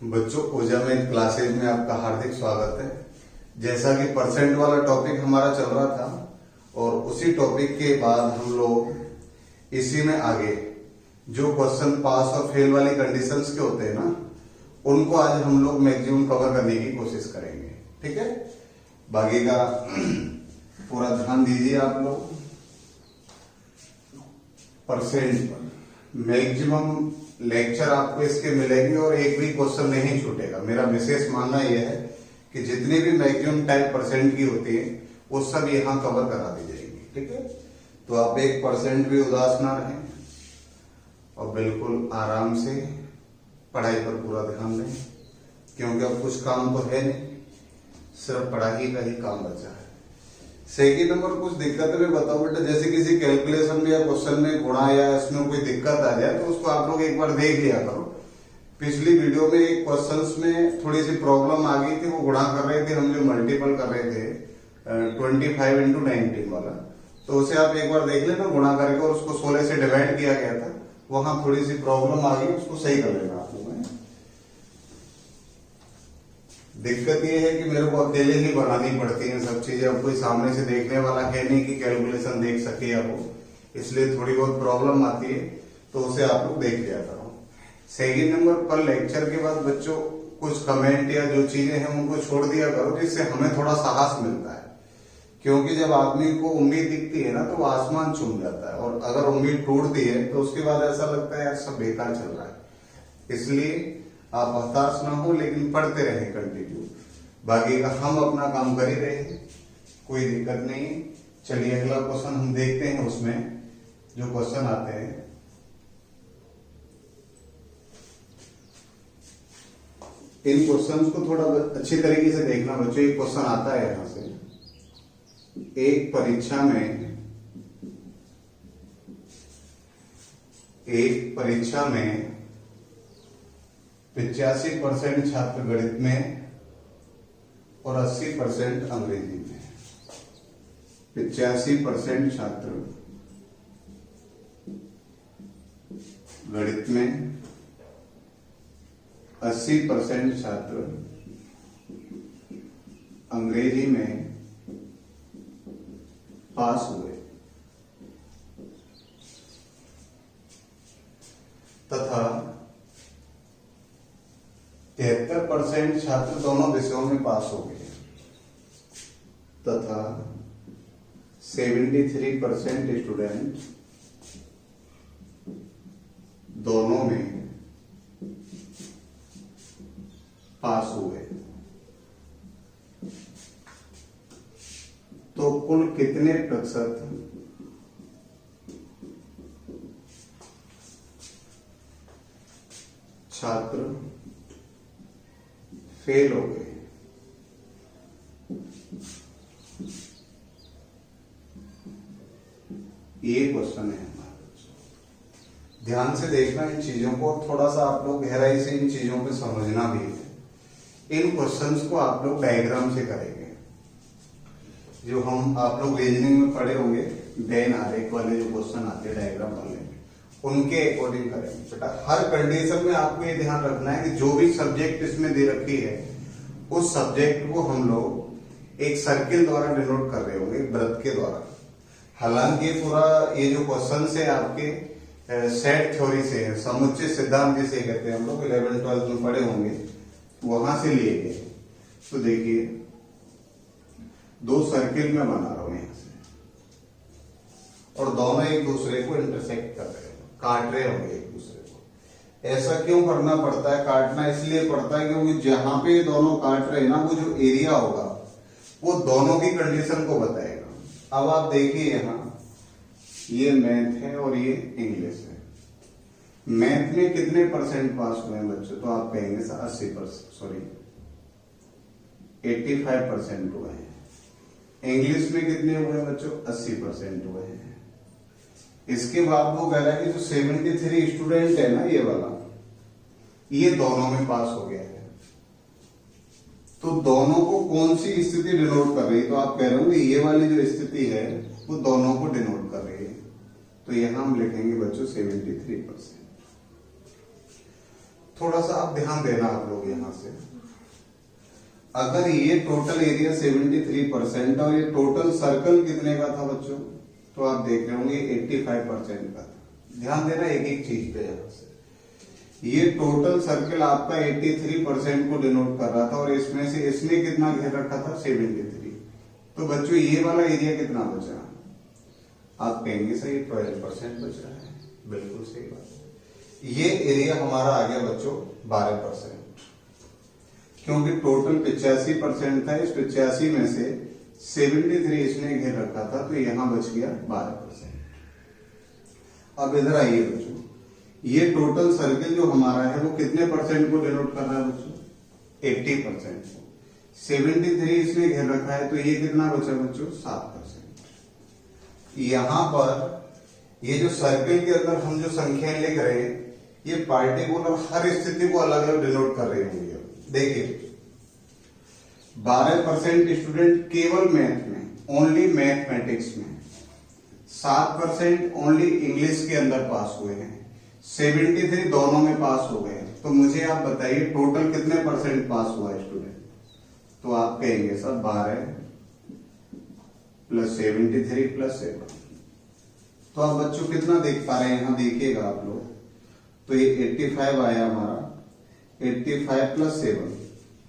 बच्चों, ऊर्जा में क्लासेज में आपका हार्दिक स्वागत है। जैसा कि परसेंट वाला टॉपिक हमारा चल रहा था और उसी टॉपिक के बाद हम लोग इसी में आगे जो क्वेश्चन पास और फेल वाली कंडीशंस के होते हैं ना, उनको आज हम लोग मैक्सिमम कवर करने की कोशिश करेंगे। ठीक है, बाकी का पूरा ध्यान दीजिए आप लोग। परसेंट पर मैक्सिमम लेक्चर आपको इसके मिलेंगे और एक भी क्वेश्चन नहीं छूटेगा। मेरा विशेष मानना यह है कि जितनी भी मैक्सिमम टाइप परसेंट की होती है वो सब यहाँ कवर करा दी जाएगी। ठीक है, तो आप 1% भी उदास ना रहें और बिल्कुल आराम से पढ़ाई पर पूरा ध्यान दें, क्योंकि अब कुछ काम तो है नहीं, सिर्फ पढ़ाई का ही काम बचा है। सेकंड नंबर, कुछ दिक्कत में बताओ बेटा, जैसे किसी कैलकुलेशन में या क्वेश्चन में गुणा या इसमें कोई दिक्कत आ जाए तो उसको आप लोग एक बार देख लिया करो। पिछली वीडियो में एक क्वेश्चंस में थोड़ी सी प्रॉब्लम आ गई थी, वो गुणा कर रहे थे, हम जो मल्टीपल कर रहे थे 25 into 19 वाला, तो उसे आप एक बार देख लेना गुणा करके, और उसको 16 से डिवाइड किया गया था, वहां थोड़ी सी प्रॉब्लम आ गई, उसको सही कर लेना आप लोग। दिक्कत ये है कि मेरे को अकेले ही बनानी पड़ती है सब चीजें, अब कोई सामने से देखने वाला है नहीं कि कैलकुलेशन देख सके या वो, इसलिए थोड़ी बहुत प्रॉब्लम आती है, तो उसे आप लोग देख लिया करो। सेकंड नंबर पर लेक्चर के बाद बच्चों कुछ कमेंट या जो चीजें हैं उनको छोड़ दिया करो, जिससे हमें थोड़ा साहस मिलता है, क्योंकि जब आदमी को उम्मीद दिखती है ना तो वो आसमान चूम जाता है, और अगर उम्मीद टूटती है तो उसके बाद ऐसा लगता है यार सब बेकार चल रहा है। इसलिए आप हताश ना हो, लेकिन पढ़ते रहे कंटिन्यू। बाकी का हम अपना काम कर ही रहे हैं, कोई दिक्कत नहीं। चलिए अगला क्वेश्चन हम देखते हैं। उसमें जो क्वेश्चन आते हैं, इन क्वेश्चंस को थोड़ा अच्छी तरीके से देखना बच्चों। एक क्वेश्चन आता है यहां से, एक परीक्षा में 85% छात्र गणित में और 80% अंग्रेजी में। 85% छात्र गणित में, 80% छात्र अंग्रेजी में पास हुए, तथा 73% छात्र दोनों विषयों में पास हो गए, तथा 73% स्टूडेंट दोनों में पास हुए, तो कुल कितने प्रतिशत छात्र फेल हो गए? ये क्वेश्चन है हमारा। ध्यान से देखना इन चीजों को, थोड़ा सा आप लोग गहराई से इन चीजों पे समझना भी है। इन क्वेश्चंस को आप लोग डायग्राम से करेंगे, जो हम आप लोग रीजनिंग में पढ़े होंगे, बेन आरेख वाले जो क्वेश्चन आते हैं डायग्राम वाले, उनके अकॉर्डिंग करेंगे बेटा। हर कंडीशन में आपको ये ध्यान रखना है कि जो भी सब्जेक्ट इसमें दे रखी है, उस सब्जेक्ट को हम लोग एक सर्किल द्वारा डिनोट कर रहे होंगे, वृत्त के द्वारा। हालांकि थोड़ा ये जो क्वेश्चन है आपके सेट थ्योरी से है, समुच्चय सिद्धांत जिसे कहते हैं हम लोग 11th-12th में पढ़े होंगे, वहां से लिए गए। तो देखिए, दो सर्किल में बना रहा हूं यहां से, और दोनों एक दूसरे को इंटरसेक्ट कर रहे हैं, काट रहे होंगे एक दूसरे को। ऐसा क्यों करना पड़ता है? काटना इसलिए पड़ता है क्योंकि जहां पे ये दोनों काट रहे हैं ना, वो जो एरिया होगा वो दोनों की कंडीशन को बताएगा। अब आप देखिए, यहां ये मैथ है और ये इंग्लिश है। मैथ में कितने परसेंट पास हुए हैं बच्चों? तो आप कहेंगे 85% हुए हैं। इंग्लिश में कितने हुए हैं बच्चों? 80% हुए हैं। इसके बाद वो कह रहा है कि जो 73 स्टूडेंट है ना, ये वाला, ये दोनों में पास हो गया है। तो दोनों को कौन सी स्थिति डिनोट कर रही है? तो आप कह रहे हो ये वाली जो स्थिति है वो दोनों को डिनोट कर रही है। तो यहां हम लिखेंगे बच्चों 73%। थोड़ा सा आप ध्यान देना आप लोग यहां से, अगर ये टोटल एरिया 73% और ये टोटल सर्कल कितने का था बच्चों, तो आप देख रहे होंगे 85% का था। ध्यान देना एक एक चीज पे। यहां से ये टोटल सर्कल आपका 83% को डिनोट कर रहा था और इसमें से इसने कितना घेर रखा था 73। तो बच्चों ये वाला एरिया कितना बचा, आप कहेंगे सर ये 12% बच रहा है। बिल्कुल सही बात है। ये एरिया हमारा आ गया बच्चों 12%, क्योंकि टोटल 85% था, इस 85 में से 73 इसने घेर रखा था, तो यहां बच गया 12%। अब इधर आइए बच्चों, ये टोटल सर्किल जो हमारा है वो कितने परसेंट को डिनोट कर रहा है बच्चों, 80% को। 73 इसने घेर रखा है, तो ये कितना बचा बच्चों 7%। यहां पर ये जो सर्किल के अंदर हम जो संख्याएं लिख रहे हैं, ये पार्टिकुलर हर स्थिति को अलग अलग डिनोट कर रहे होंगे। देखिए 12% स्टूडेंट केवल मैथ में, ओनली मैथमेटिक्स में, 7% ओनली इंग्लिश के अंदर पास हुए हैं, 73 दोनों में पास हो गए। तो मुझे आप बताइए टोटल कितने परसेंट पास हुआ है स्टूडेंट, तो आप कहेंगे सर 12 प्लस 73 प्लस 7। तो आप बच्चों कितना देख पा रहे हैं, यहां देखिएगा आप लोग, तो ये 85 आया हमारा, 85 प्लस 7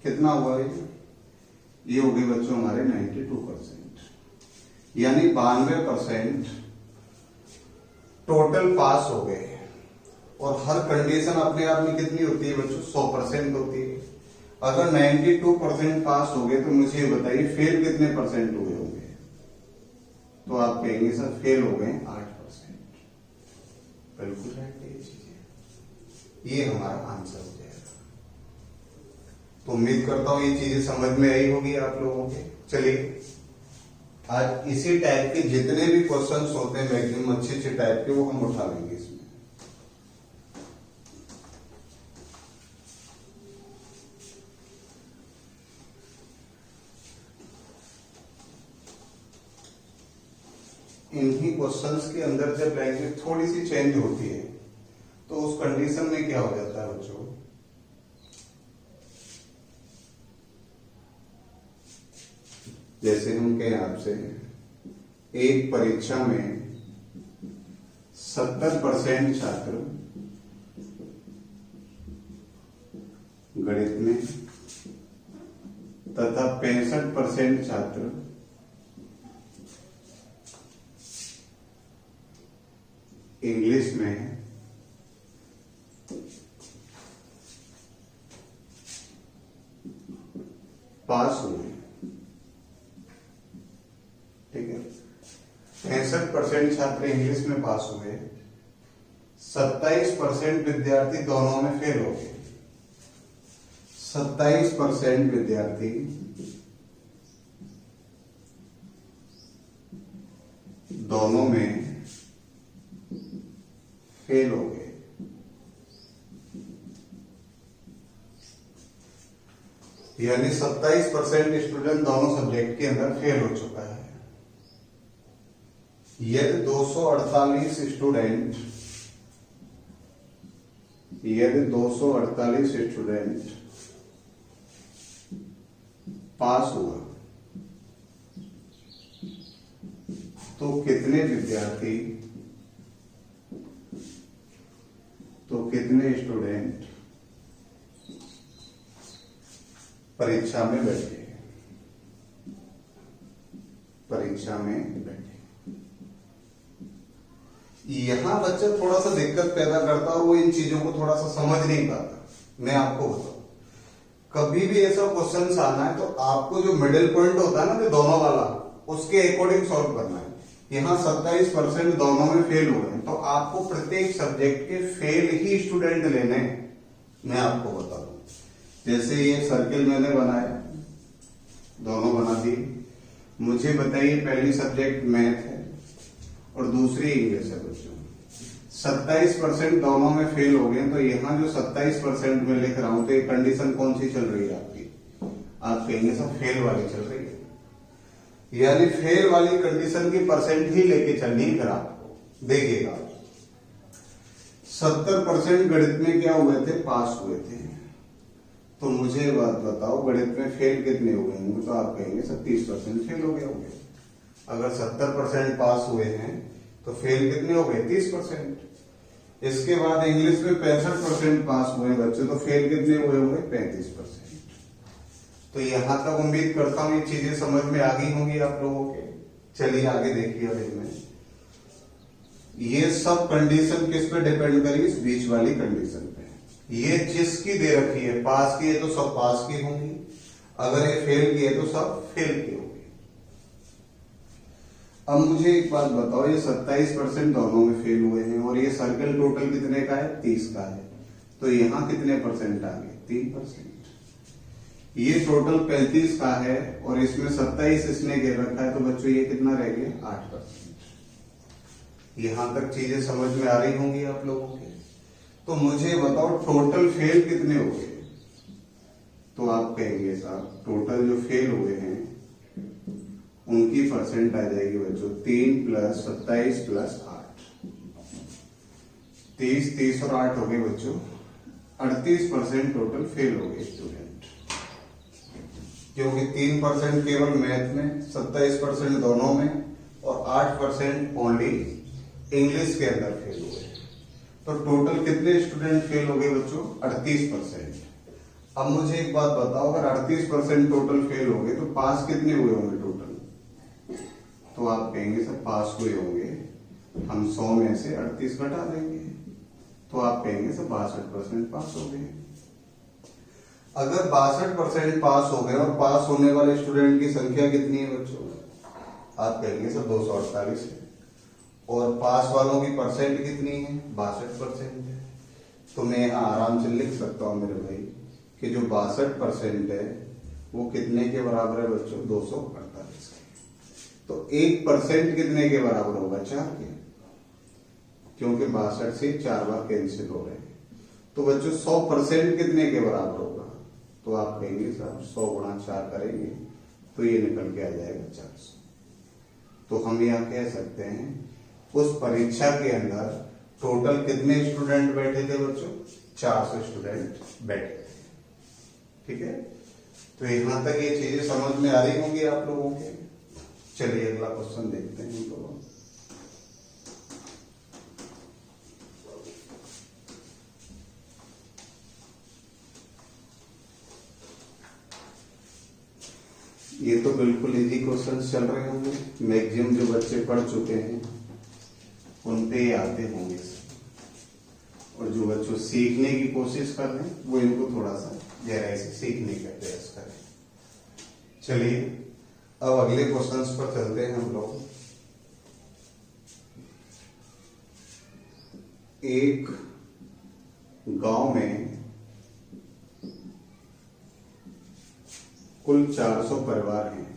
कितना हुआ ये हो गए बच्चों हमारे 92%, यानी 92% टोटल पास हो गए। और हर कंडीशन अपने आप में कितनी होती है बच्चों, 100% होती है। अगर 92% पास हो गए तो मुझे ये बताइए फेल कितने परसेंट हुए होंगे, तो आप कहेंगे सर फेल हो गए 8%। बिल्कुल राइट है ये चीजें, ये हमारा आंसर हो जाएगा। तो उम्मीद करता हूं ये चीजें समझ में आई होगी आप लोगों के। चलिए आज इसी टाइप के जितने भी क्वेश्चंस होते हैं मैक्सिमम अच्छे अच्छे टाइप के, वो हम उठा लेंगे इसमें। इन्हीं क्वेश्चंस के अंदर जब लैंग्वेज थोड़ी सी चेंज होती है तो उस कंडीशन में क्या हो जाता है बच्चों, जैसे हम कहें आपसे एक परीक्षा में 70% छात्र गणित में तथा 65% छात्र इंग्लिश में पास हुए। ठीक है, 65% छात्र इंग्लिश में पास हुए, 27% विद्यार्थी दोनों में फेल हो गए। 27% विद्यार्थी दोनों में फेल हो गए। यानी 27% स्टूडेंट दोनों सब्जेक्ट के अंदर फेल हो चुका है। यदि 248 स्टूडेंट पास हुआ तो कितने स्टूडेंट परीक्षा में बैठे। यहां बच्चा थोड़ा सा दिक्कत पैदा करता और वो इन चीजों को थोड़ा सा समझ नहीं पाता। मैं आपको बताऊं, कभी भी ऐसा क्वेश्चन आना है तो आपको जो मिडिल पॉइंट होता है ना, जो दोनों वाला, उसके अकॉर्डिंग सॉल्व करना है। यहाँ 27% दोनों में फेल हो गए, तो आपको प्रत्येक सब्जेक्ट के फेल ही स्टूडेंट लेने हैं। मैं आपको बता दूं, जैसे ये सर्किल मैंने बनाया, दोनों बना दिए। मुझे बताइए पहली सब्जेक्ट मैथ है और दूसरी इंग्लिश है बच्चों। 27% दोनों में फेल हो गए, तो यहाँ जो 27% में लिख रहा हूं, तो ये कंडीशन कौन सी चल रही है आपकी, आप कहेंगे सब फेल वाली चल रही है। यानी फेल वाली कंडीशन की परसेंट ही लेके चलनी है। फिर आपको देखिएगा 70% गणित में क्या हुए थे, पास हुए थे। तो मुझे बात बताओ, गणित में फेल कितने हुए होंगे? तो आप कहेंगे सर 30% फेल हो गए होंगे। अगर 70% पास हुए हैं तो फेल कितने हो गए? 30%। इसके बाद इंग्लिश में 65% पास हुए बच्चे, तो फेल कितने हुए होंगे? 35%। तो यहां तक उम्मीद करता हूं ये चीजें समझ में आ गई होंगी आप लोगों के। चलिए आगे देखिए। अब इसमें ये सब कंडीशन किस पे डिपेंड करी? इस बीच वाली कंडीशन पे। ये जिसकी दे रखी है, पास की है तो सब पास की होंगी, अगर ये फेल की है तो सब फेल की होंगी। अब मुझे एक बात बताओ, ये 27% दोनों में फेल हुए हैं और ये सर्कल टोटल कितने का है? 30 का है। तो यहां कितने परसेंट आ गए? 3%। ये टोटल 35 का है और इसमें 27 इसने घेर रखा है, तो बच्चों ये कितना रह गया? 8%। यहां तक चीजें समझ में आ रही होंगी आप लोगों के। तो मुझे बताओ टोटल फेल कितने हो गए? तो आप कहेंगे साहब टोटल जो फेल हुए हैं उनकी परसेंट आ जाएगी बच्चों 3 + 27 + 8। 30 और 8 हो गए बच्चों 38% टोटल फेल हो गए स्टूडेंट। क्योंकि 3% केवल मैथ में, 27% दोनों में और 8% ओनली इंग्लिश के अंदर फेल हुए। तो टोटल कितने स्टूडेंट फेल हो गए बच्चों? 38%। अब मुझे एक बात बताओ, अगर 38% टोटल फेल हो गए तो पास कितने हुए होंगे टोटल? तो आप कहेंगे सर पास हुए होंगे, हम 100 में से 38 घटा देंगे, तो आप कहेंगे सर 62% पास हो गए। अगर 62% पास हो गए और पास होने वाले स्टूडेंट की संख्या कितनी है बच्चों? आप कहेंगे सर 248 है। और पास वालों की परसेंट कितनी है? 62% है। तो मैं यहाँ आराम से लिख सकता हूँ मेरे भाई कि जो 62% है वो कितने के बराबर है बच्चों? 248 के। तो 1% कितने के बराबर होगा? 4 के, क्योंकि 62 से 4 बार कैंसिल हो रहे हैं। तो बच्चों 100% कितने के बराबर होगा? तो आप कहेंगे साहब 100 × 4 करेंगे तो ये निकल के आ जाएगा 400। तो हम यहाँ कह सकते हैं उस परीक्षा के अंदर टोटल कितने स्टूडेंट बैठे थे बच्चों? 400 स्टूडेंट बैठे थे। ठीक है, तो यहां तक ये चीजें समझ में आ रही होंगी आप लोगों के। चलिए अगला क्वेश्चन देखते हैं हम लोग। ये तो बिल्कुल इजी क्वेश्चन चल रहे होंगे, मैक्सिमम जो बच्चे पढ़ चुके हैं उन पे आते होंगे, और जो बच्चों सीखने की कोशिश कर रहे हैं वो इनको थोड़ा सा गहराई से सीखने का प्रयास करें। चलिए अब अगले क्वेश्चंस पर चलते हैं हम लोग। एक गांव में कुल 400 परिवार हैं,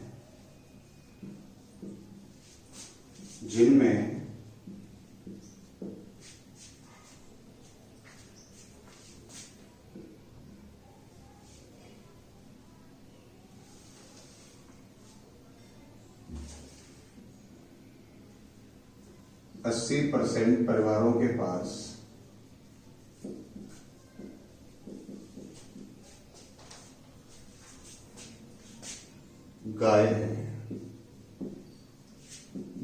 जिनमें 80% परिवारों के पास गाय है,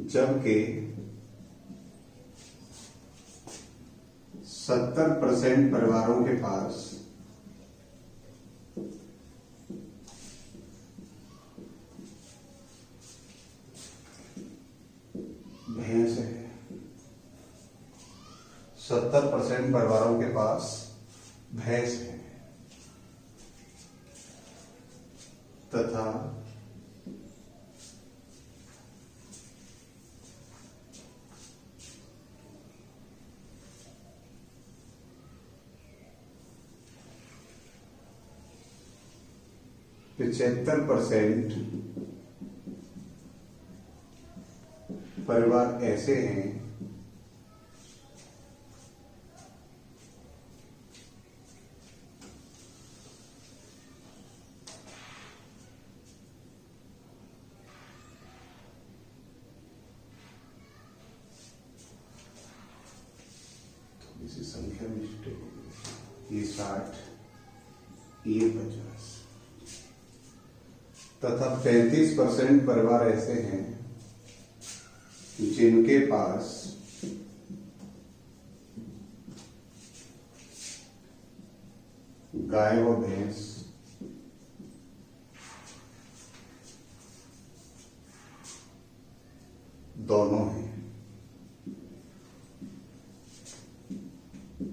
जबकि 70% परिवारों के पास भैंस है। 70% परिवारों के पास भैंस है तथा 75% परिवार ऐसे हैं इसी संख्या क्या मिस्टेक हो गई, ये 60, ये 50 तथा 35% परिवार ऐसे हैं जिनके पास गाय व भैंस दोनों हैं।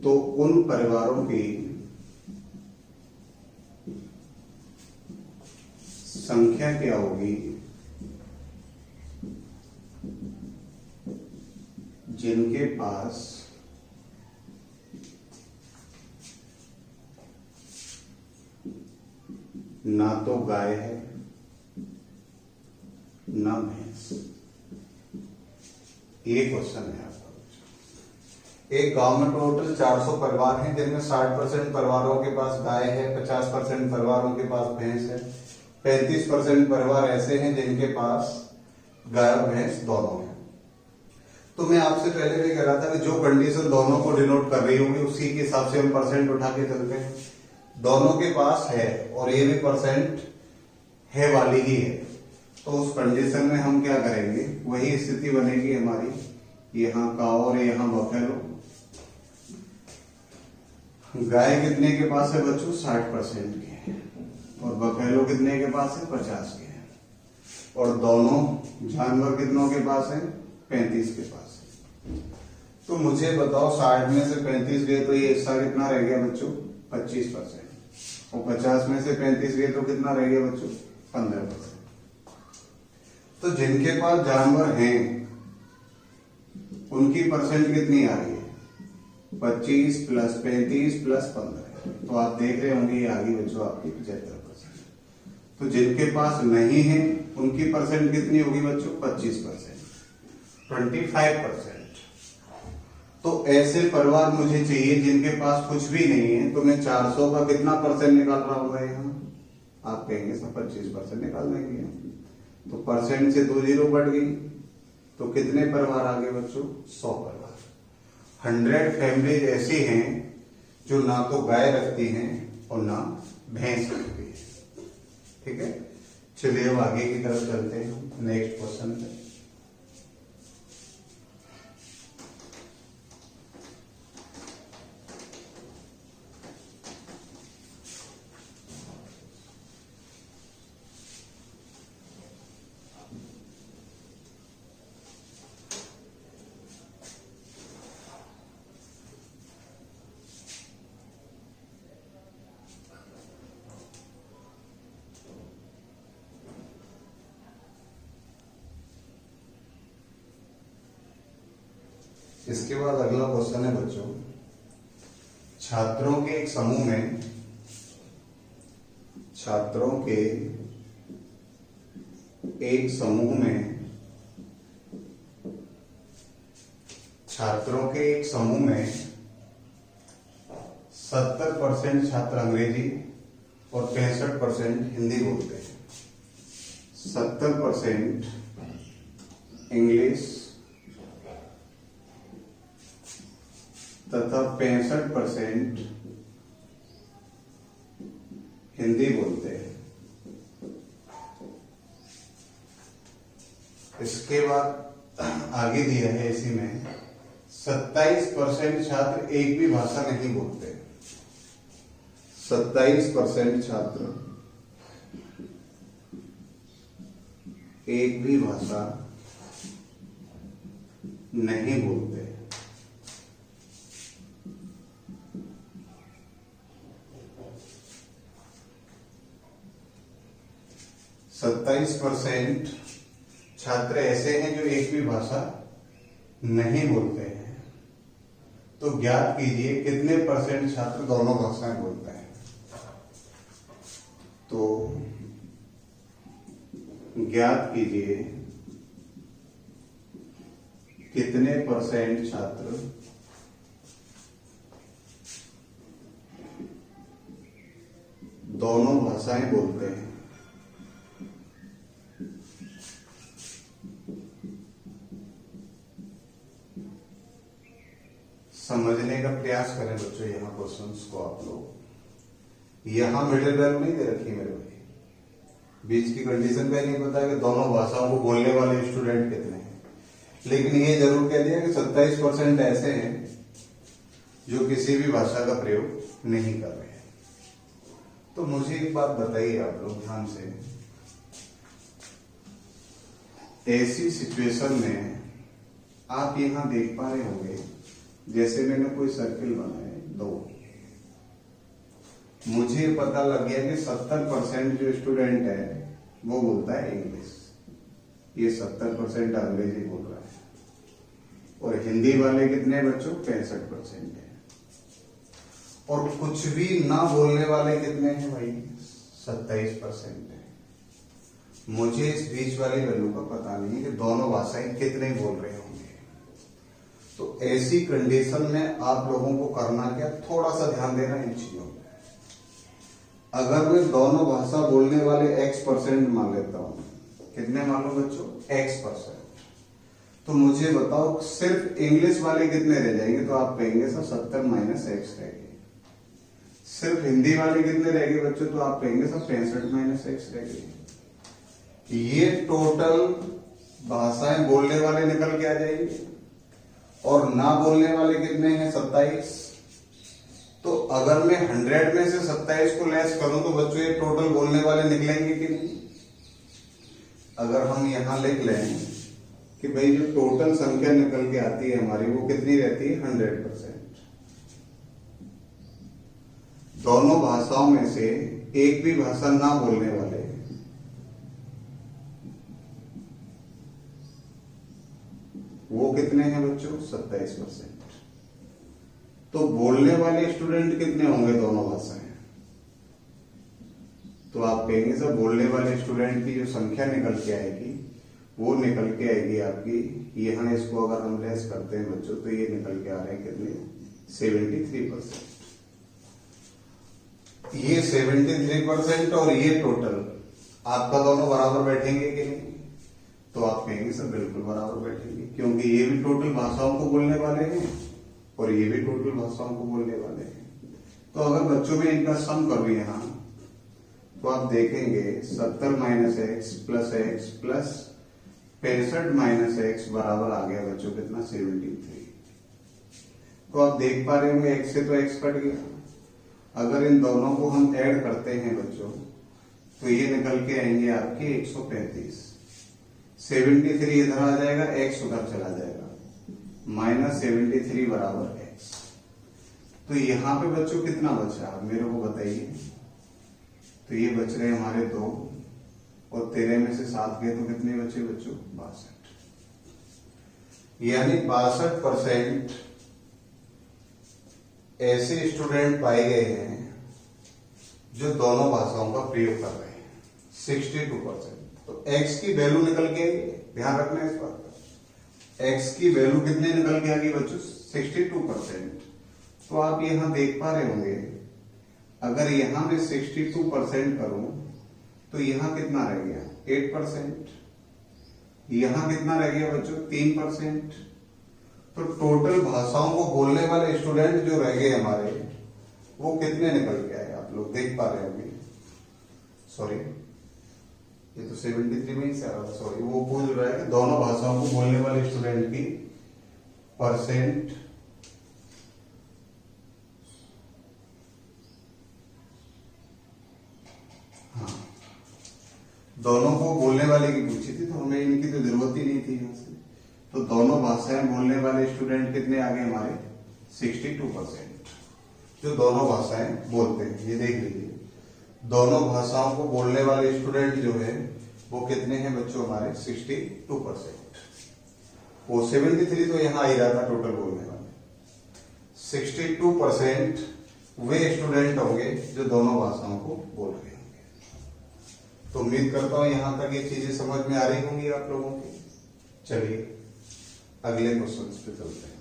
तो उन परिवारों की संख्या क्या होगी जिनके पास ना तो गाय है ना भैंस। ये क्वेश्चन है आपका। एक गांव में टोटल 400 परिवार हैं जिनमें 60% परिवारों के पास गाय है, 50% परिवारों के पास भैंस है, 35% परिवार ऐसे हैं जिनके पास गाय और भैंस दोनों हैं। तो मैं आपसे पहले भी कह रहा था कि जो कंडीशन दोनों को डिनोट कर रही होगी उसी के हिसाब से हम परसेंट उठा के चलते हैं। दोनों के पास है और ये भी परसेंट है वाली ही है, तो उस कंडीशन में हम क्या करेंगे, वही स्थिति बनेगी हमारी, यहाँ काऊ और यहाँ बफेलो। गाय कितने के पास है बच्चों, 60% के है, और बफेलो कितने के पास है, 50 के है, और दोनों जानवर कितनों के पास है, 35 के पास है। तो मुझे बताओ 60 में से 35 गए तो ये हिस्सा कितना रह गया बच्चों, 25%, और 50 में से 35 गए तो कितना रह गया बच्चों, 15%। तो जिनके पास जानवर हैं उनकी परसेंट कितनी आ रही है, 25 प्लस 35 प्लस 15। तो आप देख रहे होंगे ये आ गई बच्चों आपकी 75%। तो जिनके पास नहीं है उनकी परसेंट कितनी होगी बच्चों, 25%, 25%। तो ऐसे परिवार मुझे चाहिए जिनके पास कुछ भी नहीं है। तो मैं 400 का कितना परसेंट निकाल रहा हूँ यहाँ, आप कहेंगे सब 25% निकाल देंगे। तो परसेंट से 2 जीरो बढ़ गई, तो कितने परिवार आ गए बच्चों, 100 परिवार। 100 फैमिलीज ऐसी हैं जो ना तो गाय रखती हैं और ना भैंस रखती है। ठीक है, चलिए अब आगे की तरफ चलते हैं नेक्स्ट क्वेश्चन पे। इसके बाद अगला क्वेश्चन है बच्चों, छात्रों के एक समूह में छात्रों के एक समूह में 70% छात्र अंग्रेजी और 65% हिंदी बोलते हैं। 70% इंग्लिश तथा 65% हिंदी बोलते हैं। इसके बाद आगे दिया है इसी में 27% छात्र एक भी भाषा नहीं बोलते। 27% छात्र एक भी भाषा नहीं बोलते। सत्ताईस % छात्र ऐसे हैं जो एक भी भाषा नहीं बोलते हैं। तो ज्ञात कीजिए कितने % छात्र दोनों भाषाएं बोलते हैं। तो ज्ञात कीजिए कितने % छात्र दोनों भाषाएं बोलते हैं। समझने का प्रयास करें बच्चों। क्वेश्चंस को आप लोग यहां मिडिल वैल्यू नहीं दे रखी मेरे भाई, बीच की कंडीशन पे नहीं पता कि दोनों भाषाओं को बोलने वाले स्टूडेंट कितने हैं, लेकिन ये जरूर कह दिया कि 27% ऐसे हैं जो किसी भी भाषा का प्रयोग नहीं कर रहे हैं। तो मुझे एक बात बताइए आप लोग ध्यान से, ऐसी सिचुएशन में आप यहां देख पा रहे होंगे, जैसे मैंने कोई सर्किल बनाए दो, मुझे पता लग गया कि 70% जो स्टूडेंट है वो बोलता है इंग्लिश, ये 70% अंग्रेजी बोल रहा है, और हिंदी वाले कितने बच्चों 65% है, और कुछ भी ना बोलने वाले कितने हैं भाई 27% है। मुझे इस बीच वाली वैल्यू का पता नहीं है कि दोनों भाषाएं कितने बोल रहे होंगे। तो ऐसी कंडीशन में आप लोगों को करना क्या, थोड़ा सा ध्यान देना इन चीजों में। अगर मैं दोनों भाषा बोलने वाले X% मान लेता हूं, कितने मान लो बच्चों X%, तो मुझे बताओ सिर्फ इंग्लिश वाले कितने रह जाएंगे, तो आप कहेंगे सर 70 माइनस एक्स रहेंगे। सिर्फ हिंदी वाले कितने रहेंगे बच्चों, तो आप कहेंगे सर 65 माइनस एक्स रहेंगे। ये टोटल भाषाएं बोलने वाले निकल के आ जाएंगे, और ना बोलने वाले कितने हैं 27। तो अगर मैं 100 में से 27 को लेस करूं तो बच्चों ये टोटल बोलने वाले निकलेंगे कि नहीं। अगर हम यहां लिख लें कि भाई जो टोटल संख्या निकल के आती है हमारी वो कितनी रहती है 100%। दोनों भाषाओं में से एक भी भाषा ना बोलने वाले वो कितने हैं बच्चों 27%। तो बोलने वाले स्टूडेंट कितने होंगे दोनों भाषाएं, तो आप कहेंगे सर बोलने वाले स्टूडेंट की जो संख्या निकल के आएगी वो निकल के आएगी आपकी, यहां इसको अगर हम लेस करते हैं बच्चों तो ये निकल के आ रहे हैं कितने 73%। ये 73% और ये टोटल आपका दोनों बराबर बैठेंगे कि नहीं, तो आप कहेंगे सर बिल्कुल बराबर बैठेंगे, क्योंकि ये भी टोटल भाषाओं को बोलने वाले हैं और ये भी टोटल भाषाओं को बोलने वाले हैं। तो अगर बच्चों में इनका सम करूं यहां, तो आप देखेंगे 70 minus x plus x plus 65 minus x बराबर आ गया बच्चों कितना 73। तो आप देख पा रहे होंगे एक्स से तो एक्स कट गया। अगर इन दोनों को हम ऐड करते हैं बच्चों तो ये निकल के आएंगे आपके 135। 73 इधर आ जाएगा, एक्स उधर चला जाएगा, माइनस 73 बराबर एक्स। तो यहां पे बच्चों कितना बचा आप मेरे को बताइए। तो ये बच रहे हमारे 2 और 13 में से 7 गए तो कितने बचे बच्चों 62। यानी 62% ऐसे स्टूडेंट पाए गए हैं जो दोनों भाषाओं का प्रयोग कर रहे हैं 62%। तो x की वैल्यू निकल के आई, ध्यान रखना इस बात का, x की वैल्यू कितने निकल के आ गई बच्चों 62%। तो आप यहां देख पा रहे होंगे अगर यहां मैं 62% करूं तो यहां कितना रह गया 8%, यहां कितना रह गया बच्चों 3%। तो टोटल भाषाओं को बोलने वाले स्टूडेंट जो रह गए हमारे वो कितने निकल के आए आप लोग देख पा रहे होंगे। सॉरी ये तो 73 में ही से आ रहा था, सॉरी वो पूछ रहा है कि दोनों भाषाओं को बोलने वाले स्टूडेंट की परसेंट दोनों को बोलने वाले की पूछी थी, तो हमें इनकी तो जरूरत ही नहीं थी यहां से। तो दोनों भाषाएं बोलने वाले स्टूडेंट कितने आ गए हमारे 62%, जो दोनों भाषाएं बोलते हैं। ये देख लीजिए दोनों भाषाओं को बोलने वाले स्टूडेंट जो है वो कितने हैं बच्चों हमारे 62%। वो 73 तो यहां आ ही रहा था टोटल बोलने वाले, 62% वे स्टूडेंट होंगे जो दोनों भाषाओं को बोल रहे होंगे। तो उम्मीद करता हूं यहां तक ये चीजें समझ में आ रही होंगी आप लोगों की। चलिए अगले क्वेश्चन पे चलते हैं।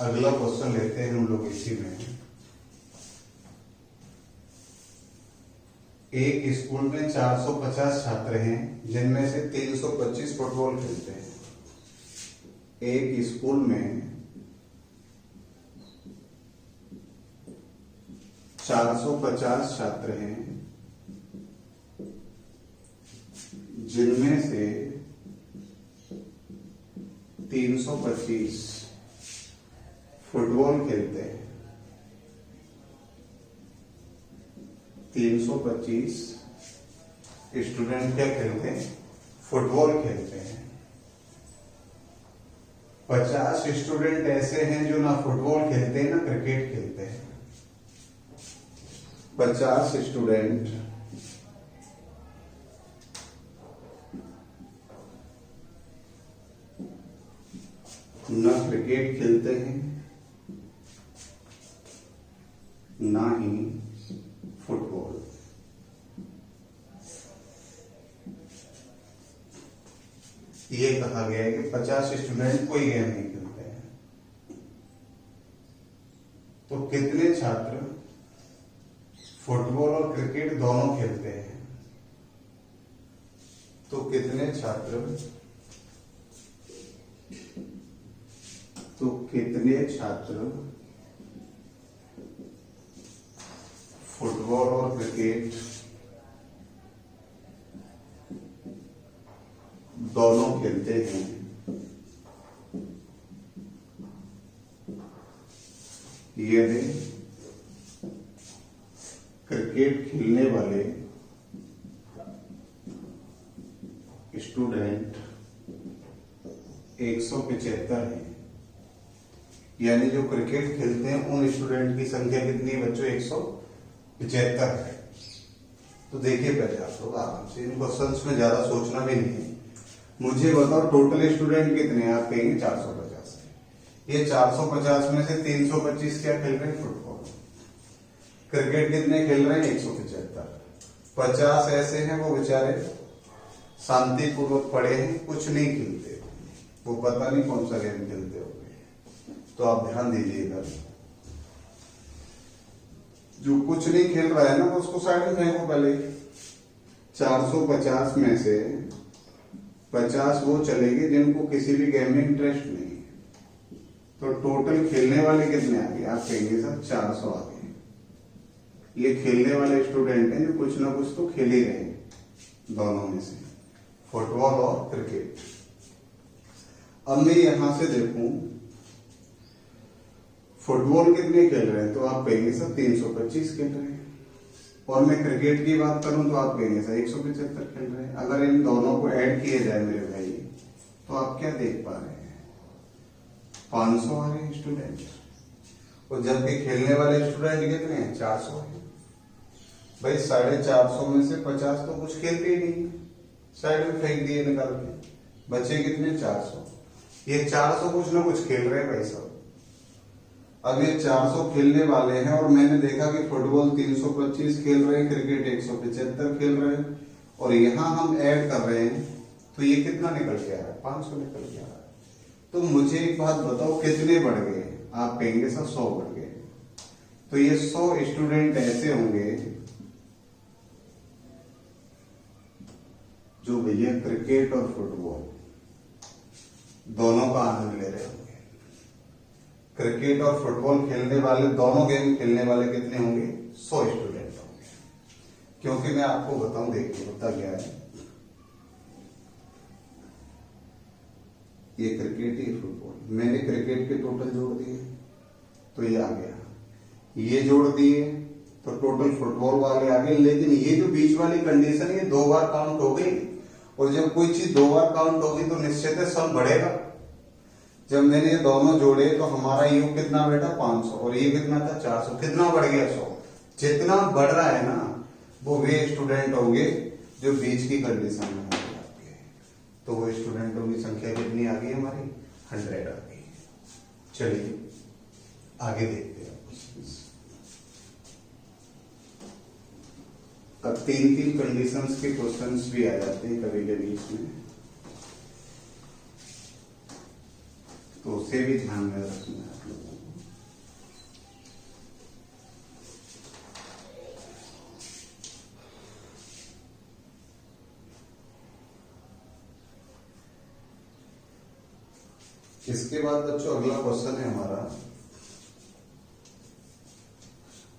अगला क्वेश्चन लेते हैं हम लोग इसी में। एक स्कूल में 450 छात्र हैं जिनमें से 325 फुटबॉल खेलते हैं। एक स्कूल में 450 छात्र हैं जिनमें से 325 फुटबॉल खेलते हैं। 325 स्टूडेंट क्या खेलते हैं? फुटबॉल खेलते हैं। 50 स्टूडेंट ऐसे हैं जो ना फुटबॉल खेलते हैं ना क्रिकेट खेलते हैं। 50 स्टूडेंट ना क्रिकेट खेलते हैं ना ही फुटबॉल। ये कहा गया है कि 50 स्टूडेंट कोई गेम नहीं खेलते हैं। तो कितने छात्र फुटबॉल और क्रिकेट दोनों खेलते हैं? तो कितने छात्र फुटबॉल और क्रिकेट दोनों खेलते हैं? यदि क्रिकेट खेलने वाले स्टूडेंट 175 हैं, यानी जो क्रिकेट खेलते हैं उन स्टूडेंट की संख्या कितनी है बच्चों? 175 है। तो देखिए पहले आप लोग आराम से, इन क्वेश्चंस में ज्यादा सोचना भी नहीं है। मुझे बताओ टोटल स्टूडेंट कितने हैं? आप कहेंगे 450। ये 450 में से 325 क्या खेल रहे हैं? फुटबॉल। क्रिकेट कितने खेल रहे हैं? 175। 50 ऐसे हैं वो बेचारे शांतिपूर्वक पड़े हैं, कुछ नहीं खेलते, वो पता नहीं कौन सा गेम खेलते होंगे। तो आप ध्यान दीजिएगा, जो कुछ नहीं खेल रहा है ना उसको साइड में फेंको पहले। 450 में से 50 वो चलेंगे जिनको किसी भी गेम में इंटरेस्ट नहीं है। तो टोटल खेलने वाले कितने आ गए? आप कहेंगे सर 400 आ गए। ये खेलने वाले स्टूडेंट हैं जो कुछ ना कुछ तो खेल ही रहे हैं दोनों में से, फुटबॉल और क्रिकेट। अब मैं यहां से देखूं फुटबॉल कितने खेल रहे हैं, तो आप कहेंगे सर 325 खेल रहे हैं। और मैं क्रिकेट की बात करूं तो आप कहेंगे सर 175 खेल रहे हैं। अगर इन दोनों को ऐड किया जाए मेरे भाई, तो आप क्या देख पा रहे हैं? 500 आ रहे हैं स्टूडेंट। और जबकि खेलने वाले स्टूडेंट कितने हैं? 400 हैं। भाई 450 में से 50 तो कुछ खेलते ही नहीं, साइड में फेंक दिए निकाल के। बच्चे कितने? 400। ये 400 कुछ ना कुछ खेल रहे हैं भाई साहब। अब ये 400 खेलने वाले हैं और मैंने देखा कि फुटबॉल 325 खेल रहे हैं, क्रिकेट 175 खेल रहे हैं, और यहां हम ऐड कर रहे हैं तो ये कितना निकल के आ रहा है? 500 निकल के आ रहा है। तो मुझे एक बात बताओ कितने बढ़ गए? आप कहेंगे सर 100 बढ़ गए। तो ये 100 स्टूडेंट ऐसे होंगे जो भैया क्रिकेट और फुटबॉल दोनों का आनंद ले रहे होंगे। क्रिकेट और फुटबॉल खेलने वाले, दोनों गेम खेलने वाले कितने होंगे? 100 स्टूडेंट होंगे। क्योंकि मैं आपको बताऊं, देखिए होता क्या है, ये क्रिकेट ही फुटबॉल, मैंने क्रिकेट के टोटल जोड़ दिए तो ये आ गया, ये जोड़ दिए तो टोटल फुटबॉल वाले आ गए। लेकिन ये जो बीच वाली कंडीशन है ये 2 बार काउंट हो गई, और जब कोई चीज 2 बार काउंट होगी तो निश्चित है सम बढ़ेगा। जब मैंने ये दोनों जोड़े तो हमारा योग कितना बैठा? 500, और ये कितना था? 400। कितना बढ़ गया? 100। जितना बढ़ रहा है ना वो वे स्टूडेंट होंगे जो बीच की कंडीशन में होंगे। तो वो स्टूडेंटों की संख्या कितनी आ गई? हमारी 100 आ गई। चलिए आगे देखते हैं। अब 3-3 कंडीशंस के क्वेश्चंस भी आ जाते हैं कभी कभी इसमें, तो उसे भी ध्यान में रखना है आप लोगों को। इसके बाद बच्चों अगला क्वेश्चन है हमारा,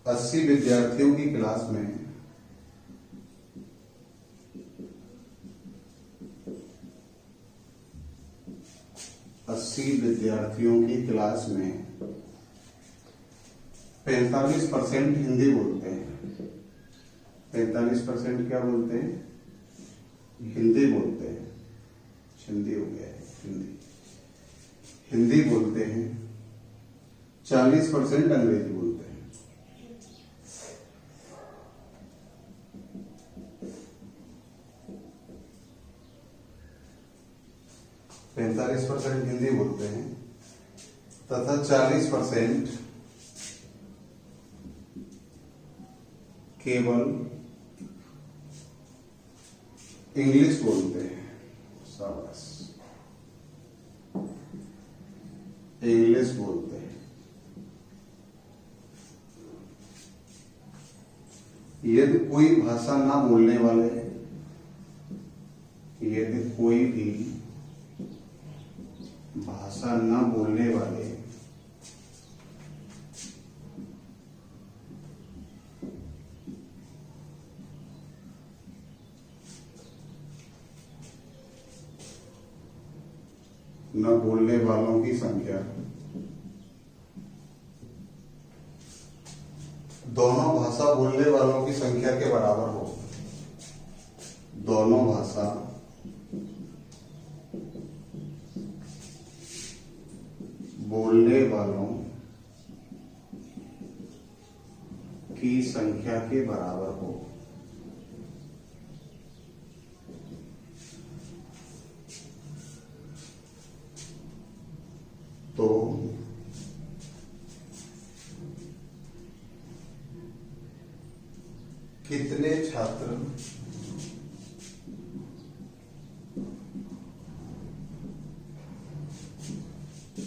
80 विद्यार्थियों की क्लास में 80 विद्यार्थियों की क्लास में 45% हिंदी बोलते हैं। 45% क्या बोलते हैं? हिंदी बोलते हैं। हिंदी हो गया है, हिंदी बोलते हैं। 40% अंग्रेजी बोलते हैं। पैंतालीस % हिंदी बोलते हैं तथा 40% केवल इंग्लिश बोलते हैं। शाबाश, इंग्लिश बोलते हैं। यदि कोई भाषा ना बोलने वाले, यदि कोई भी भाषा ना बोलने वाले न बोलने वालों की संख्या दोनों भाषा बोलने वालों की संख्या के बराबर हो, दोनों भाषा बोलने वालों की संख्या के बराबर हो, तो कितने छात्र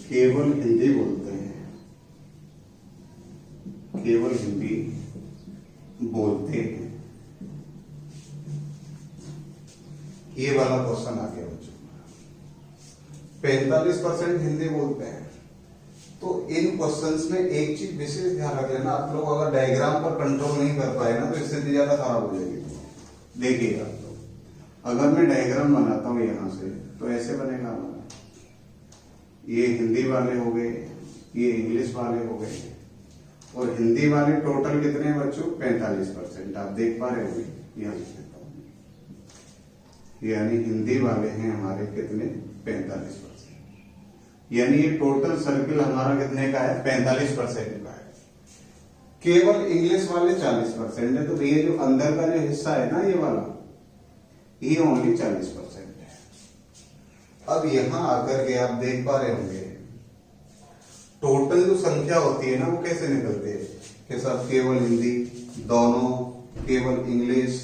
केवल हिंदी बोलते हैं, केवल हिंदी बोलते हैं? ये वाला क्वेश्चन आ गया बच्चों। 45% हिंदी बोलते हैं, तो इन क्वेश्चंस में एक चीज विशेष ध्यान रख लेना, आप लोग अगर डायग्राम पर कंट्रोल नहीं कर पाए ना तो स्थिति ज्यादा खराब हो जाएगी। देखिए आप लोग, अगर मैं डायग्राम बनाता हूं यहां से तो ऐसे बनेगा हमारा, ये हिंदी वाले हो गए, ये इंग्लिश वाले हो गए, और हिंदी वाले टोटल कितने हैं बच्चों? 45%। आप देख पा रहे होंगे, यहां लिख देता हूं, यानी हिंदी वाले हैं हमारे कितने? 45%। यानी ये टोटल सर्किल हमारा कितने का है? 45% का है। केवल इंग्लिश वाले 40% है, तो ये जो अंदर का जो हिस्सा है ना, ये वाला, ये ओनली 40% है। अब यहां आकर के आप देख पा रहे होंगे टोटल जो संख्या होती है ना, वो कैसे निकलती है कि सब केवल हिंदी, दोनों, केवल इंग्लिश,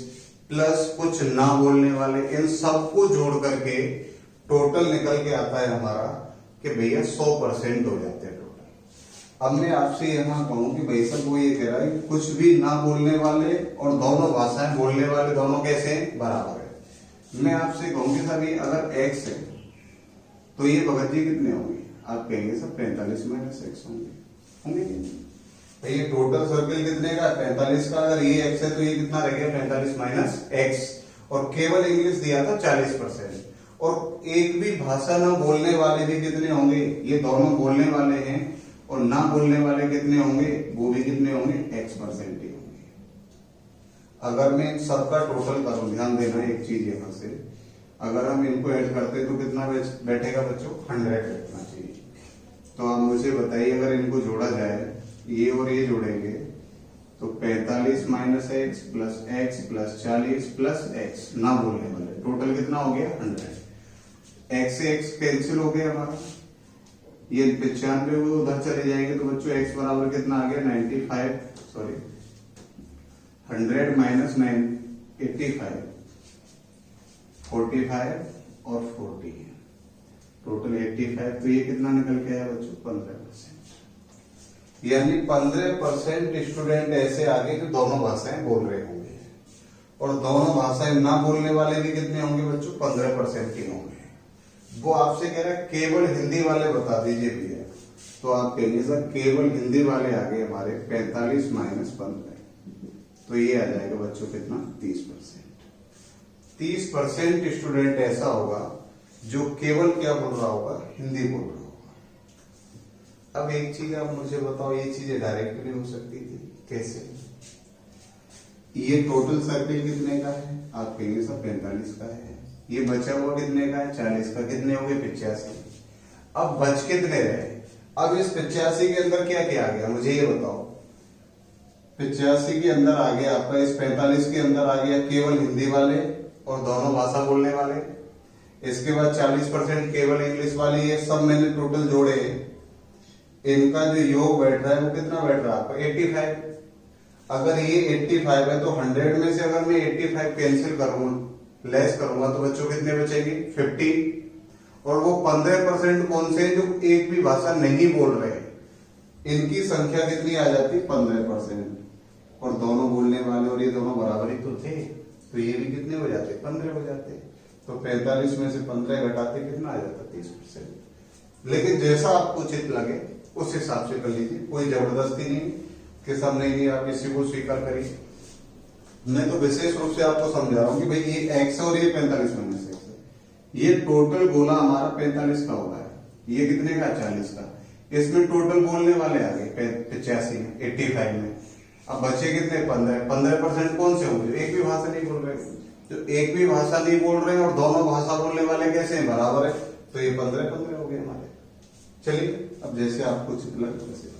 प्लस कुछ ना बोलने वाले, इन सबको जोड़ करके टोटल निकल के आता है हमारा कि भैया 100% हो जाते हैं टोटल। अब मैं आपसे यहां कहूं कि भाई साहब वो ये कह रहा है कि कुछ भी ना बोलने वाले और दोनों भाषाएं बोलने वाले दोनों कैसे हैं? बराबर है। मैं आपसे कहूं कि साहब ये अगर x है तो ये भगत जी कितने होंगे? आप कहेंगे सर 45 - x होंगे कि नहीं? तो ये टोटल सर्किल कितने का? 45 का। अगर ये x है तो ये कितना रह गया? 45 - x। और केवल इंग्लिश दिया था 40%। और एक भी भाषा ना बोलने वाले भी कितने होंगे? ये दोनों बोलने वाले हैं, और ना बोलने वाले कितने होंगे? वो भी कितने होंगे? x% ही होंगे। अगर मैं इन सबका टोटल करूं, ध्यान देना एक चीज यहां से, अगर हम इनको ऐड करते तो कितना बैठेगा बच्चों? 100 बैठना चाहिए। तो आप मुझे बताइए, अगर इनको जोड़ा जाए, ये और ये जोड़ेंगे तो 45 - x plus x plus 40 plus x, ना बोलने वाले, टोटल कितना हो गया? 100। x से x कैंसिल हो गया हमारा, ये 95 उधर चले जाएंगे तो बच्चों x बराबर कितना आ गया? 95, सॉरी 100 - 85, 45 और 40, टोटल 85। तो ये कितना निकल के आया बच्चों? 15%। यानी 15% स्टूडेंट ऐसे आगे जो दोनों भाषाएं बोल रहे होंगे, और दोनों भाषाएं ना बोलने वाले भी कितने होंगे बच्चों? 15% ही होंगे। वो आपसे कह रहा है केवल हिंदी वाले बता दीजिए भैया, तो आप कहेंगे सर केवल हिंदी वाले आ गए हमारे 45 माइनस 15, तो ये आ जाएगा बच्चों कितना 30%। 30% स्टूडेंट ऐसा होगा जो केवल क्या बोल रहा होगा, हिंदी बोल रहा होगा। अब एक चीज आप मुझे बताओ, ये चीजें डायरेक्ट भी हो सकती थी, कैसे? ये टोटल सर्किल कितने का है, आप कहेंगे सर 45 का है। ये बचा हुआ कितने का है, 40 का, कितने हो गए 85। अब बच कितने रहे? अब इस 85 के अंदर क्या क्या आ गया मुझे ये बताओ। 85 के अंदर आ गया आपका, इस 45 के अंदर आ गया केवल हिंदी वाले और दोनों भाषा बोलने वाले। इसके बाद 40% केवल इंग्लिश वाले, ये सब मैंने टोटल जोड़े, इनका जो योग बैठ रहा है वो कितना बैठ रहा है आपका 85। अगर ये 85 है तो 100 में से अगर मैं 85 कैंसिल करूंगा, लेस करूंगा, तो बच्चों कितने बचेंगे 50। और वो 15% कौन से जो एक भी भाषा नहीं बोल रहे, इनकी संख्या कितनी आ जाती 15%। और दोनों बोलने वाले और ये दोनों बराबर ही तो थे, तो ये भी कितने हो जाते 15 हो जाते। तो 45 में से 15 घटाते कितना आ जाता 30%। लेकिन जैसा आपको उचित लगे उस हिसाब से कर लीजिए, कोई जबरदस्ती नहीं कि सब नहीं आप इसी को स्वीकार करिए। मैं तो विशेष रूप से आपको समझा रहा हूँ कि भाई ये x है और ये 45 माइनस x है, ये टोटल गोला हमारा 45 का होगा, ये कितने का 40 का। इसमें टोटल बोलने वाले आ गए 85 में, 85 में। अब बचे कितने 15% कौन से होंगे, एक भी भाषा नहीं बोल रहे। तो एक भी भाषा नहीं बोल रहे और दोनों भाषा बोलने वाले कैसे हैं, बराबर है, तो ये 15-15 हो गए हमारे। चलिए अब जैसे आपको उचित लगे वैसे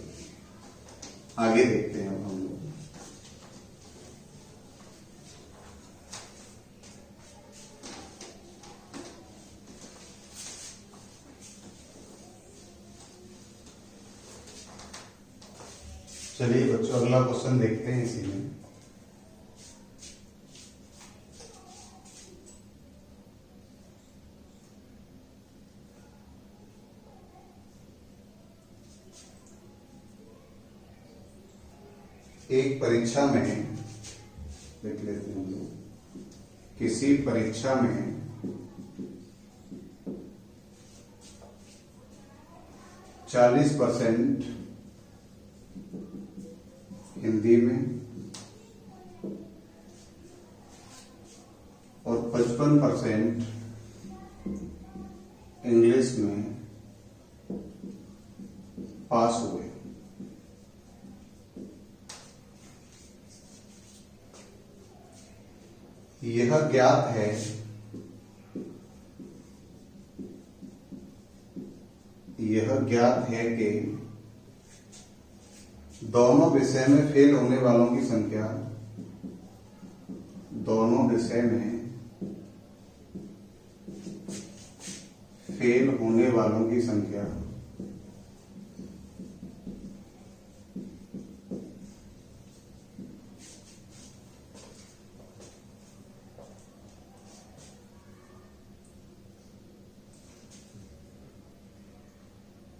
आगे देखते हैं अब हम लोग। चलिए बच्चों अगला क्वेश्चन देखते हैं इसी में। एक परीक्षा में देख लेते हैं हम लोग, किसी परीक्षा में 40% हिंदी में और 55% इंग्लिश में पास हुए। यह ज्ञात है कि दोनों विषय में फेल होने वालों की संख्या, दोनों विषय में फेल होने वालों की संख्या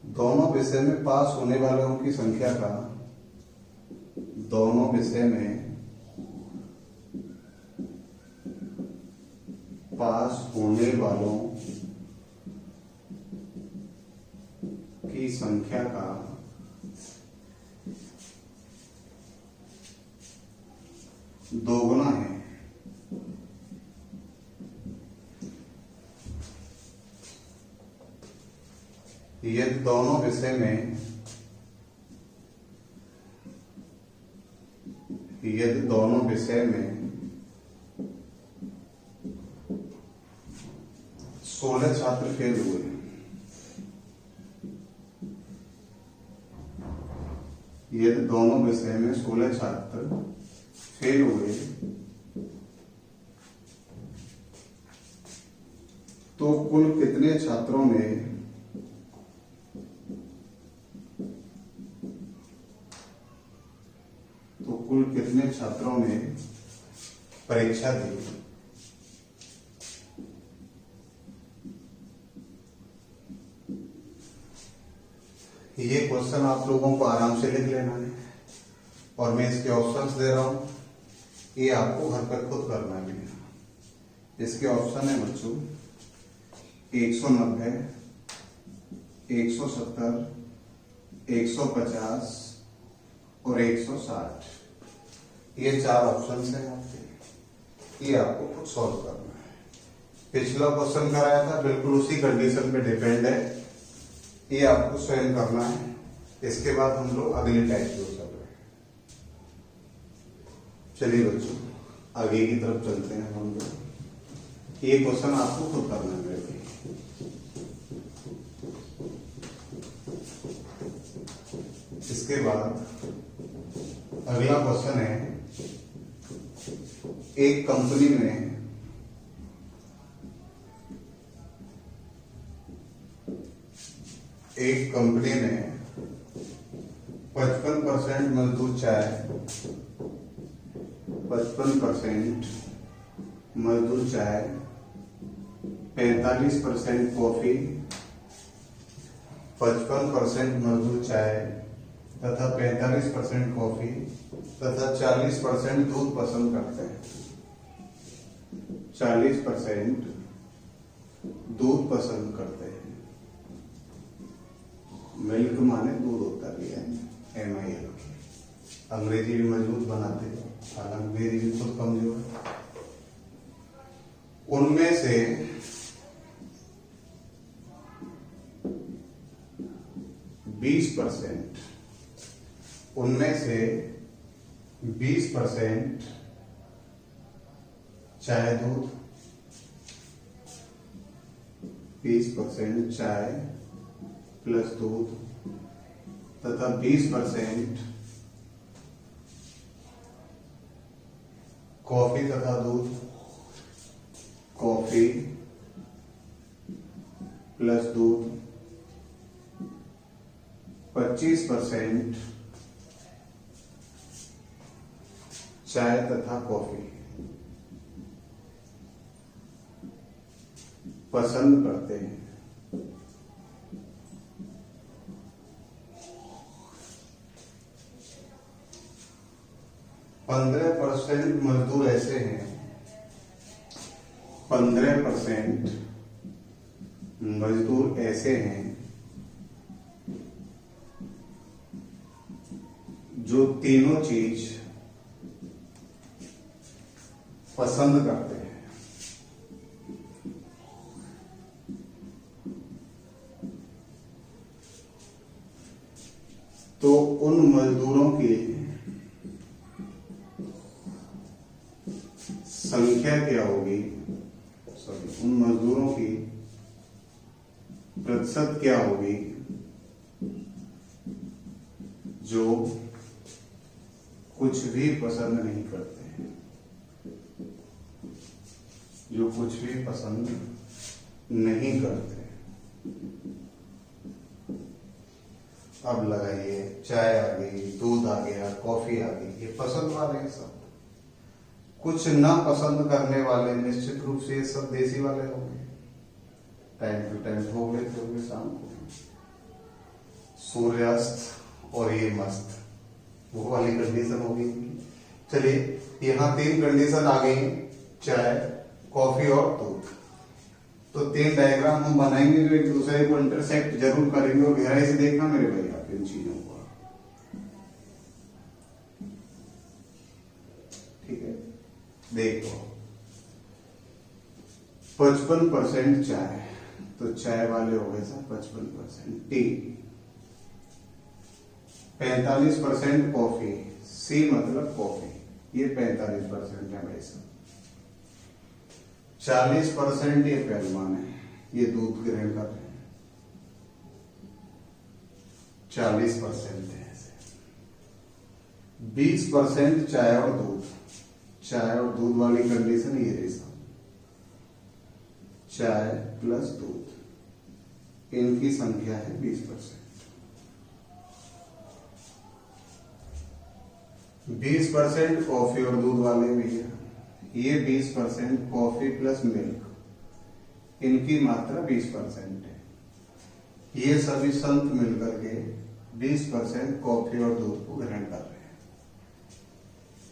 दोनों विषय में पास होने वालों की संख्या का, दोनों विषय में पास होने वालों की संख्या का दोगुना है। यदि दोनों विषय में 16 छात्र फेल हुए, यदि दोनों विषय में 16 छात्र फेल हुए तो कुल कितने छात्रों ने परीक्षा दी। ये क्वेश्चन आप लोगों को आराम से लिख लेना है और मैं इसके ऑप्शंस दे रहा हूं, ये आपको घर पर खुद करना है। इसके ऑप्शन है बच्चों 190, 170, 150 और 160, ये 4 ऑप्शन है आपके। ये आपको खुद सॉल्व करना है। पिछला क्वेश्चन कराया था, बिल्कुल उसी कंडीशन पे डिपेंड है, ये आपको स्वयं करना है। इसके बाद हम लोग अगले टाइप की चल रहे हैं। चलिए बच्चों, आगे की तरफ चलते हैं हम लोग। ये क्वेश्चन आपको खुद करना है मेरे लिए। इसके बाद अगला क्वेश्चन है, एक कंपनी में एक कंपनी में 55% मजदूर चाय, 55% मजदूर चाय, 45% कॉफी, 55% मजदूर चाय तथा 45% कॉफी तथा 40% दूध पसंद करते हैं। 40% दूध पसंद करते हैं। मिल्क माने दूध होता भी है, MIL, अंग्रेजी भी मजबूत बनाते हैं, हालांकि मेरी भी खुद कमजोर है। उनमें से 20%, उनमें से 20% चाय दूध, 20% चाय प्लस दूध तथा 20% कॉफी तथा दूध, कॉफी प्लस दूध, 25% चाय तथा कॉफी पसंद करते हैं। 15% मजदूर ऐसे हैं, 15% मजदूर ऐसे हैं जो तीनों चीज पसंद करते हैं। तो उन मजदूरों की संख्या क्या होगी, उन मजदूरों की प्रतिशत क्या होगी जो कुछ भी पसंद नहीं करते हैं, जो कुछ भी पसंद नहीं करते। अब लगाइए, चाय आ गई, दूध आ गया, कॉफी आ गई, ये पसंद वाले हैं सब। कुछ ना पसंद करने वाले निश्चित रूप से ये सब देसी वाले होंगे, टाइम टू टाइम भोग लेते होंगे शाम को, सूर्यास्त और ये मस्त, वो वाली कंडीशन होगी। चलिए, यहाँ 3 कंडीशन आ गई, चाय, कॉफी और दूध। तो 3 डायग्राम हम बनाएंगे जो एक दूसरे को इंटरसेक्ट जरूर करेंगे, और गहराई से देखना मेरे भाई आप इन चीजों को। ठीक है, देखो 55% चाय, तो चाय वाले हो गए सर 55%, टी। 45% कॉफी, सी मतलब कॉफी, ये 45% है भाई साहब। 40% ये पहलवान है, ये दूध ग्रहण कर रहे हैं, 40% है ऐसे। 20% चाय और दूध, चाय और दूध वाली कंडीशन ये रही साहब, चाय प्लस दूध, इनकी संख्या है 20%। 20% कॉफी और दूध वाले भैया, ये 20% कॉफी प्लस मिल्क, इनकी मात्रा 20% है। ये सभी संत मिलकर के 20% कॉफी और दूध को ग्रहण कर रहे हैं।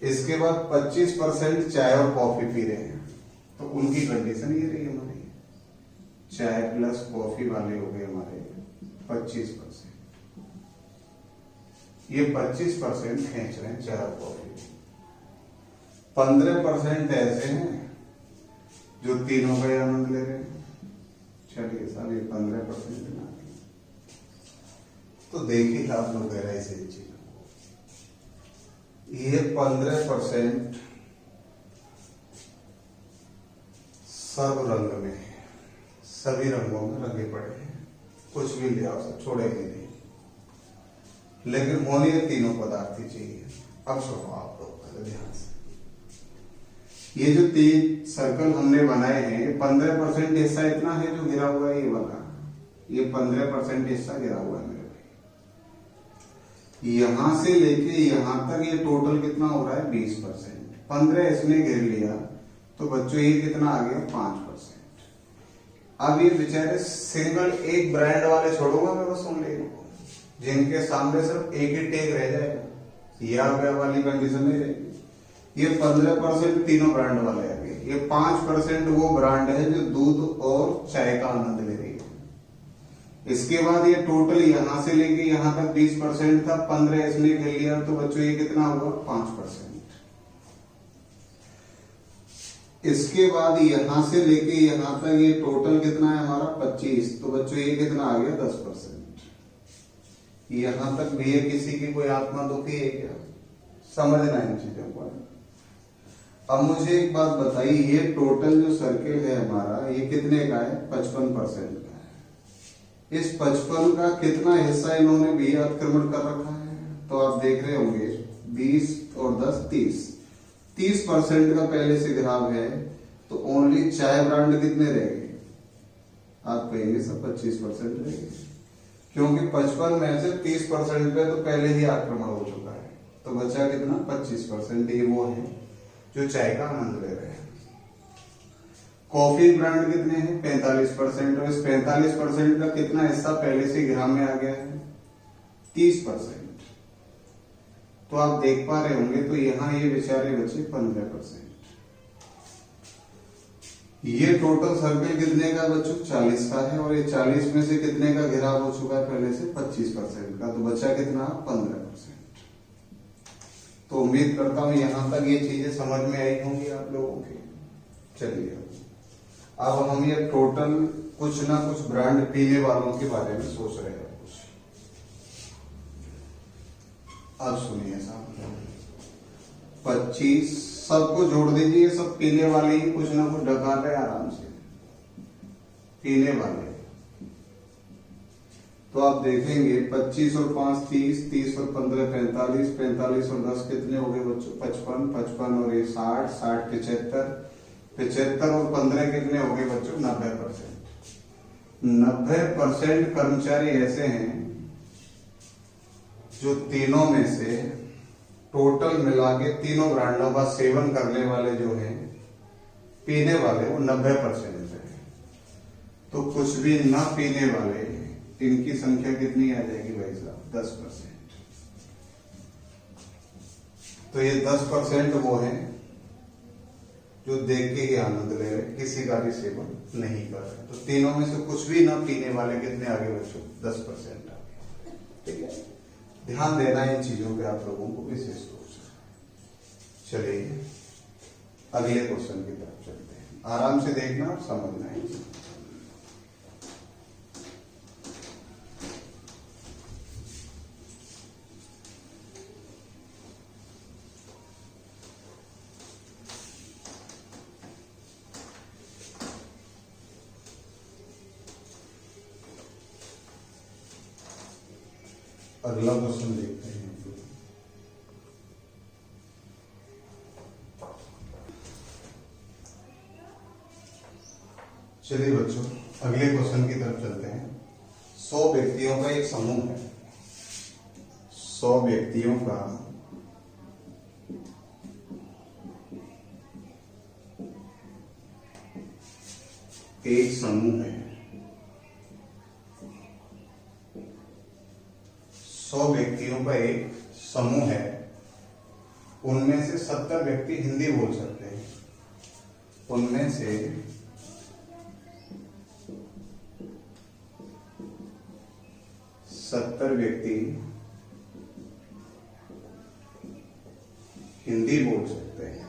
इसके बाद 25% चाय और कॉफी पी रहे हैं, तो उनकी कंडीशन ये रही हमारी, चाय प्लस कॉफी वाले हो गए हमारे 25%। ये 25% खींच रहे हैं चाय और कॉफी। 15% ऐसे हैं जो तीनों का ही आनंद ले रहे हैं। चलिए साहब ये 15% ना, तो देखिए आप लोग कह रहे हैं इसे चीज, ये 15% सब रंग में है, सभी रंगों में रंगे पड़े हैं, कुछ भी ले आओ सब छोड़ेंगे नहीं, लेकिन होने ये तीनों पदार्थ ही चाहिए। अब सुनो आप लोग ध्यान से, ये जो 3 सर्कल हमने बनाए हैं 15% हिस्सा इतना है जो गिरा हुआ है, ये वाला, ये 15% हिस्सा गिरा हुआ है मेरे भाई। यहां से लेके यहां तक ये टोटल कितना हो रहा है 20%। 15 इसने गिर लिया तो बच्चों ये कितना आ गया 5%। अब ये बेचारे सिंगल एक ब्रांड वाले छोड़ूंगा मैं बस उन लोगों को जिनके सामने सिर्फ एक ही टैग रह जाएगा, या वाली कंडीशन नहीं रहेगी। ये 15% तीनों ब्रांड वाले आ गए, ये 5% वो ब्रांड है जो दूध और चाय का आनंद ले रही है। इसके बाद ये टोटल यहां से लेके यहां तक 20% था, 15 इसने गिर लिया तो बच्चों ये कितना हुआ 5%। इसके बाद यहां से लेके यहां तक ये टोटल कितना है हमारा 25, तो बच्चों ये कितना आ गया 10%। यहां तक भी है, किसी की कोई आत्मा दुखी है क्या? समझना इन चीजों को। अब मुझे एक बात बताइए, ये टोटल जो सर्किल है हमारा ये कितने का है 55% का है। इस 55 का कितना हिस्सा इन्होंने भी अतिक्रमण कर रखा है? तो आप देख रहे होंगे 20 और 10 30% का पहले से घिराव है, तो ओनली चाय ब्रांड कितने रहेंगे? आप कहेंगे सब 25% रहेंगे, क्योंकि 55 में से 30% पे तो पहले ही आक्रमण हो चुका है, तो बचा कितना 25%। ये वो है जो चाय का आनंद ले रहे हैं। कॉफी ब्रांड कितने हैं 45%, और इस 45% का कितना हिस्सा पहले से घिराव में आ गया है 30%। तो आप देख पा रहे होंगे, तो यहां ये बेचारे बचे 15%। ये टोटल सर्कल कितने का बच्चों 40 का है, और ये 40 में से कितने का घिराव हो चुका है पहले से 25% का, तो बचा कितना 15%। तो उम्मीद करता हूं यहां तक ये चीजें समझ में आई होंगी आप लोगों के। चलिए अब हम ये टोटल कुछ ना कुछ ब्रांड पीने वालों के बारे में सोच रहे हैं कुछ। अब सुनिए साहब, 25 सबको जोड़ दीजिए, सब पीने वाले ही कुछ ना कुछ ढका रहे आराम से पीने वाले। तो आप देखेंगे 25 और 5 30, 30 और 15 45, 45 और 10 कितने हो गए बच्चों 55, 55 और ये 60, 60 75, 75 और 15 कितने हो गए बच्चों 90%। 90% कर्मचारी ऐसे हैं जो तीनों में से टोटल मिला के तीनों ब्रांडों का सेवन करने वाले जो हैं पीने वाले वो 90% है। तो कुछ भी ना पीने वाले इनकी संख्या कितनी आ जाएगी भाई साहब 10%। तो ये 10% वो हैं जो देख के ही आनंद ले रहे, किसी का भी सेवन नहीं कर रहे। तो तीनों में से कुछ भी ना पीने वाले कितने आगे बच्चों 10% आगे। ठीक है, ध्यान देना इन चीजों पे आप लोगों को विशेष रूप से। चलिए अगले क्वेश्चन की तरफ चलते हैं, आराम से देखना और समझना है। अगला क्वेश्चन देखते हैं। चलिए बच्चों अगले क्वेश्चन की तरफ चलते हैं। 100 व्यक्तियों का एक समूह है, 100 व्यक्तियों का एक समूह है। 100 व्यक्तियों का एक समूह है, उनमें से 70 व्यक्ति हिंदी बोल सकते हैं, उनमें से 70 व्यक्ति हिंदी बोल सकते हैं।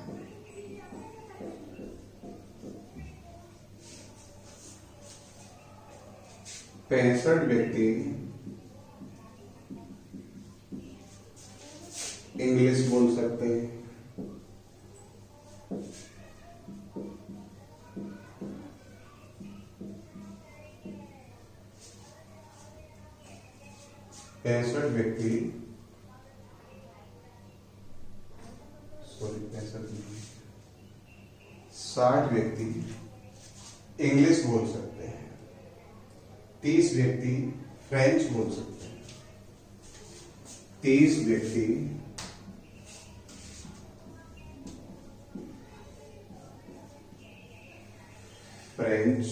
65 व्यक्ति इंग्लिश बोल सकते हैं। 65 व्यक्ति 60 व्यक्ति इंग्लिश बोल सकते हैं। 30 व्यक्ति फ्रेंच बोल सकते हैं। 30 व्यक्ति फ्रेंच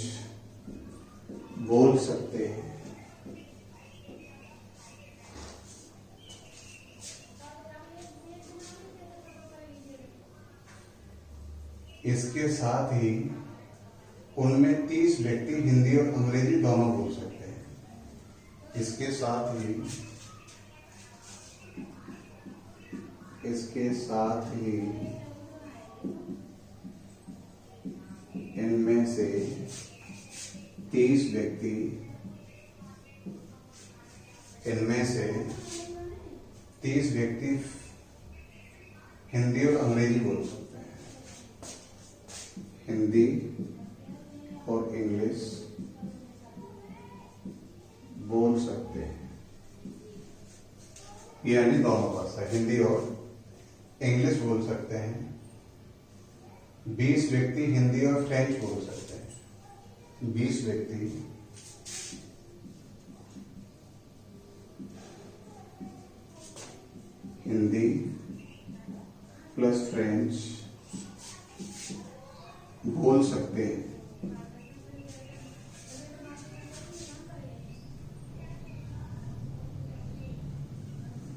बोल सकते हैं। इसके साथ ही उनमें 30 व्यक्ति हिंदी और अंग्रेजी दोनों बोल सकते हैं। इसके साथ ही इनमें से 30 व्यक्ति हिंदी और अंग्रेजी बोल सकते हैं। हिंदी और इंग्लिश बोल सकते हैं, यानी दोनों भाषा हिंदी और इंग्लिश बोल सकते हैं। 20 व्यक्ति हिंदी और फ्रेंच बोल सकते हैं। 20 व्यक्ति हिंदी प्लस फ्रेंच बोल सकते हैं।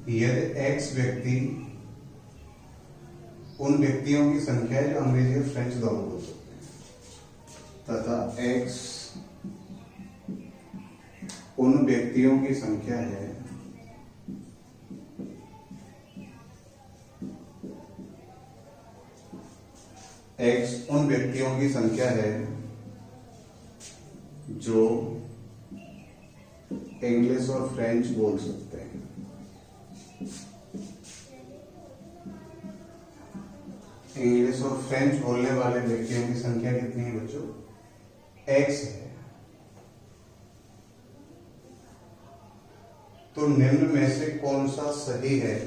यदि X व्यक्ति उन व्यक्तियों की संख्या है जो अंग्रेजी और फ्रेंच दोनों बोल सकते हैं, तथा X उन व्यक्तियों की संख्या है जो इंग्लिश और फ्रेंच बोल सकते हैं। इंग्लिश और फ्रेंच बोलने वाले व्यक्तियों की संख्या कितनी है बच्चों? X है। तो निम्न में से कौन सा सही है?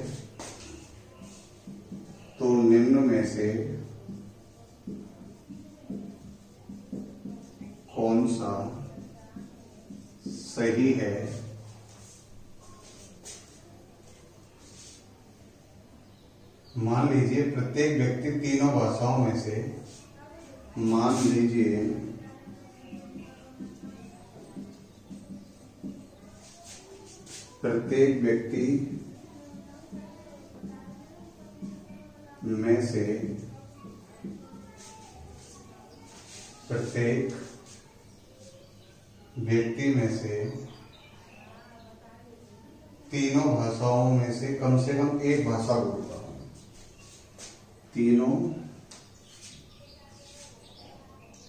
तो निम्न में से कौन सा सही है? मान लीजिए प्रत्येक व्यक्ति तीनों भाषाओं में से, मान लीजिए प्रत्येक व्यक्ति में से तीनों भाषाओं में से कम एक भाषा बोलता हूं।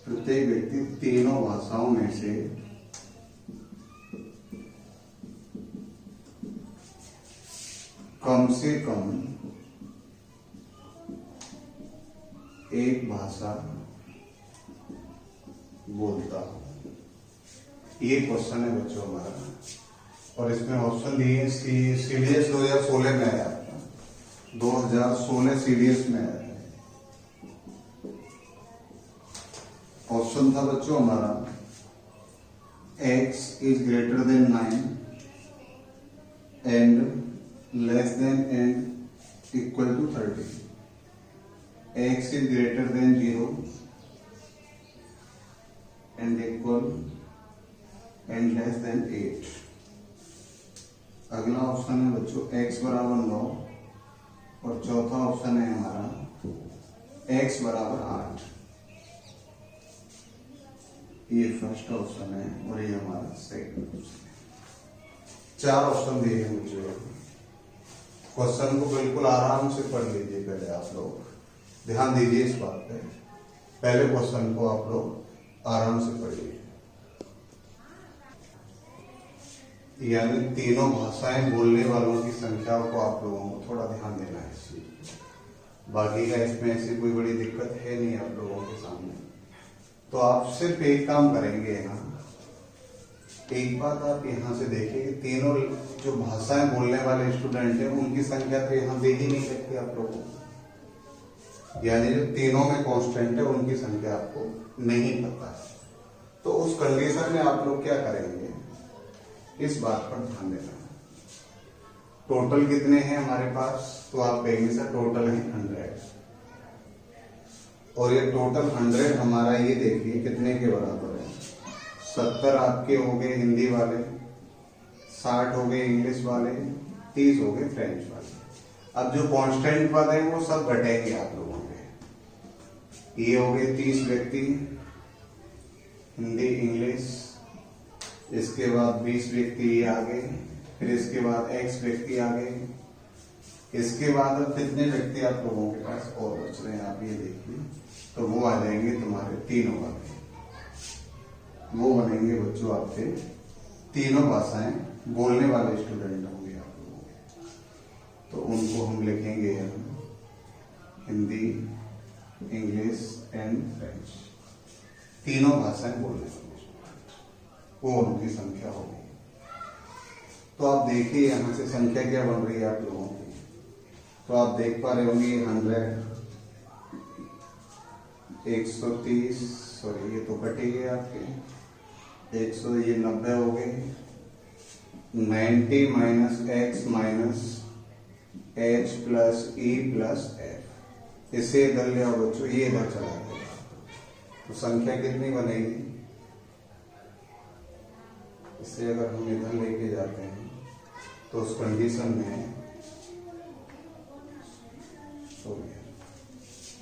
प्रत्येक व्यक्ति तीनों भाषाओं में से कम एक भाषा बोलता हूं। ये क्वेश्चन है बच्चों हमारा, और इसमें ऑप्शन दिए सीडीएस 2016 में आया था। 2016 सीडीएस में आया था। ऑप्शन था बच्चों हमारा x is greater than 9 and less than and equal to 30. X is greater than 0 and equal and less than 8. अगला ऑप्शन है बच्चों x बराबर 9, और चौथा ऑप्शन है हमारा x बराबर 8। ये फर्स्ट ऑप्शन है और ये हमारा सेकंड ऑप्शन है। 4 ऑप्शन दिए हैं मुझे। क्वेश्चन को बिल्कुल आराम से पढ़ लीजिए, पहले आप लोग ध्यान दीजिए इस बात पे। पहले क्वेश्चन को आप लोग आराम से पढ़िए। यानी तीनों भाषाएं बोलने वालों की संख्या को आप लोगों को थोड़ा ध्यान देना है इस चीज। बाकी का इसमें ऐसी कोई बड़ी दिक्कत है नहीं आप लोगों के सामने। तो आप सिर्फ एक काम करेंगे यहाँ, एक बात आप यहाँ से देखिए कि तीनों जो भाषाएं बोलने वाले स्टूडेंट हैं उनकी संख्या तो यहाँ दे ही नहीं सकती आप लोगों को। यानी जो तीनों में कांस्टेंट है उनकी संख्या आपको नहीं पता है। तो उस कंडीशन में आप लोग क्या करेंगे, इस बात पर ध्यान देना है। टोटल कितने हैं हमारे पास, तो आप कहेंगे सर टोटल है 100। और ये टोटल 100 हमारा ये देखिए कितने के बराबर है। 70 आपके हो गए हिंदी वाले, 60 हो गए इंग्लिश वाले, 30 हो गए फ्रेंच वाले। अब जो कांस्टेंट पद है वो सब घटेंगे आप लोगों के। ये हो गए 30 व्यक्ति हिंदी इंग्लिश, इसके बाद 20 व्यक्ति ये आ गए, फिर इसके बाद X व्यक्ति आ गए। इसके बाद अब कितने व्यक्ति आप लोगों के पास और बच रहे हैं आप ये देखिए, तो वो आ जाएंगे तुम्हारे तीनों वाले। वो बनेंगे बच्चों आपके तीनों भाषाएं बोलने वाले स्टूडेंट होंगे आप लोगों के। तो उनको हम लिखेंगे हिंदी इंग्लिश एंड फ्रेंच, तीनों भाषाएं बोलने वाले स्टूडेंट, वो उनकी संख्या होगी। तो आप देखिए यहाँ से संख्या क्या बन रही है आप लोगों की। तो आप देख पा रहे होंगे 100, 130, सॉरी ये तो कटे गए आपके 100, ये 90 हो गए। 90 minus x minus H plus E plus F, इसे इधर ले आओ बच्चों, ये इधर चला जाएगा। तो संख्या कितनी बनेगी, इसे अगर हम इधर लेके जाते हैं तो उस कंडीशन में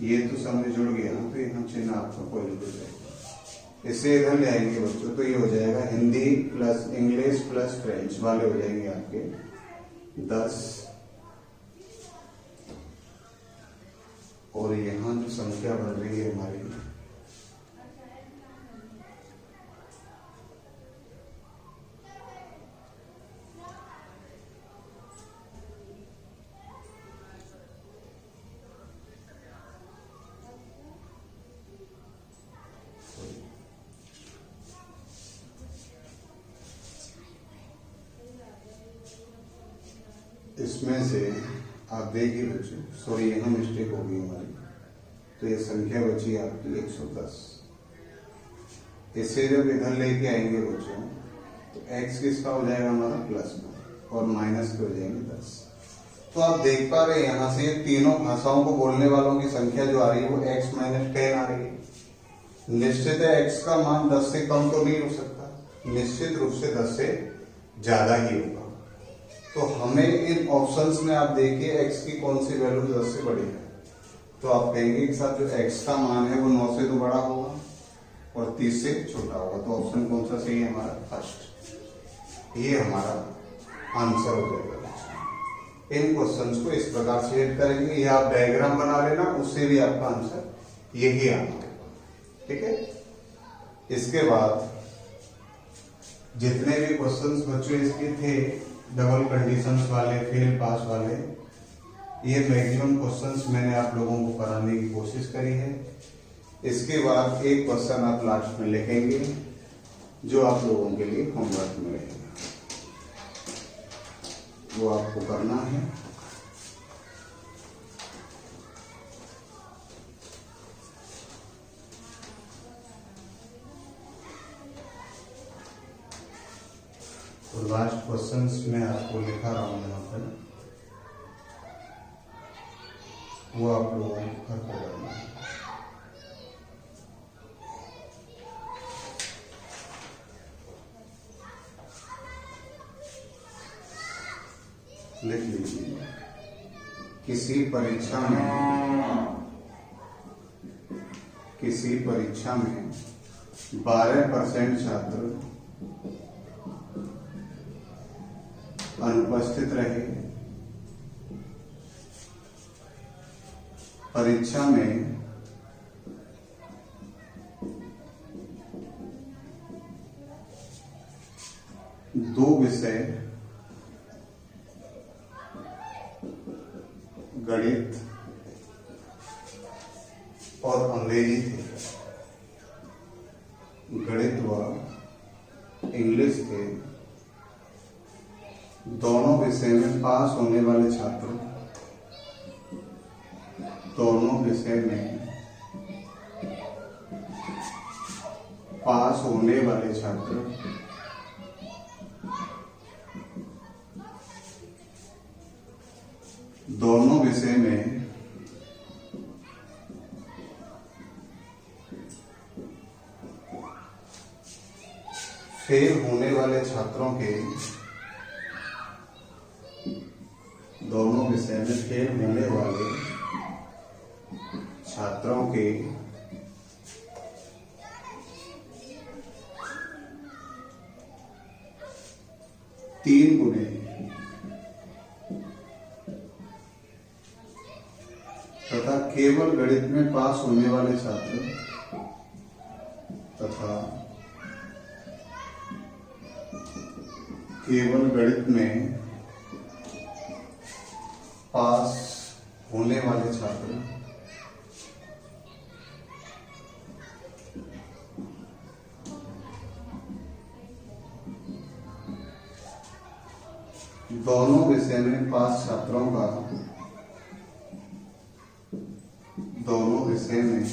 ये तो समझ जुड़ गया ना, तो यहाँ चिन्ह आपका पॉजिटिव जाएगा। इसे इधर ले आएंगे बच्चों तो ये हो जाएगा Hindi plus English plus French वाले हो जाएंगे आपके 10। और यहाँ जो संख्या बढ़ रही है हमारी, इसमें से आप देखिए बच्चों, सॉरी यहाँ मिस्टेक हो गई हमारी, तो ये संख्या बची आपकी 110। इसे जब इधर लेके आएंगे बच्चों तो x किसका हो जाएगा हमारा प्लस में और माइनस के हो जाएंगे 10। तो आप देख पा रहे हैं यहाँ से तीनों भाषाओं को बोलने वालों की संख्या जो आ रही है वो x माइनस 10 आ रही है। निश्चित है x का मान 10 से कम तो नहीं हो सकता, निश्चित रूप से 10 से ज्यादा ही होगा। तो हमें इन ऑप्शंस में आप देखिए x की कौन सी वैल्यू 10 से बड़ी है, तो आप कहेंगे कि साहब जो x का मान है वो 9 से तो बड़ा होगा और 30 से छोटा होगा। तो ऑप्शन कौन सा सही है हमारा, फर्स्ट, ये हमारा आंसर हो जाएगा। इन क्वेश्चंस को इस प्रकार से सेट करेंगे, ये आप डायग्राम बना लेना, उससे भी आपका आंसर यही आना होगा। ठीक है, इसके बाद जितने भी क्वेश्चंस बच्चों इसके थे डबल कंडीशंस वाले, फेल पास वाले, ये मैक्सिमम क्वेश्चंस मैंने आप लोगों को कराने की कोशिश करी है। इसके बाद एक क्वेश्चन आप लास्ट में लिखेंगे जो आप लोगों के लिए होमवर्क में रहेगा, वो आपको करना है। तो लास्ट क्वेश्चंस में आपको लिखा रहा हूं यहाँ पर, वो आप लोगों को घर पर करना है। लिख लीजिए, किसी परीक्षा में 12% छात्र अनुपस्थित रहे, परीक्षा में दो विषय गणित और अंग्रेजी थे, गणित व इंग्लिश के दोनों विषय में पास होने वाले छात्र, दोनों विषय में पास होने वाले छात्र दोनों विषय में फेल होने वाले छात्रों के, दोनों विषय में फेल होने वाले छात्रों के 3 गुने तथा केवल गणित में पास होने वाले छात्र तथा केवल गणित में पास होने वाले छात्र दोनों विषय में पास छात्रों का, दोनों विषय में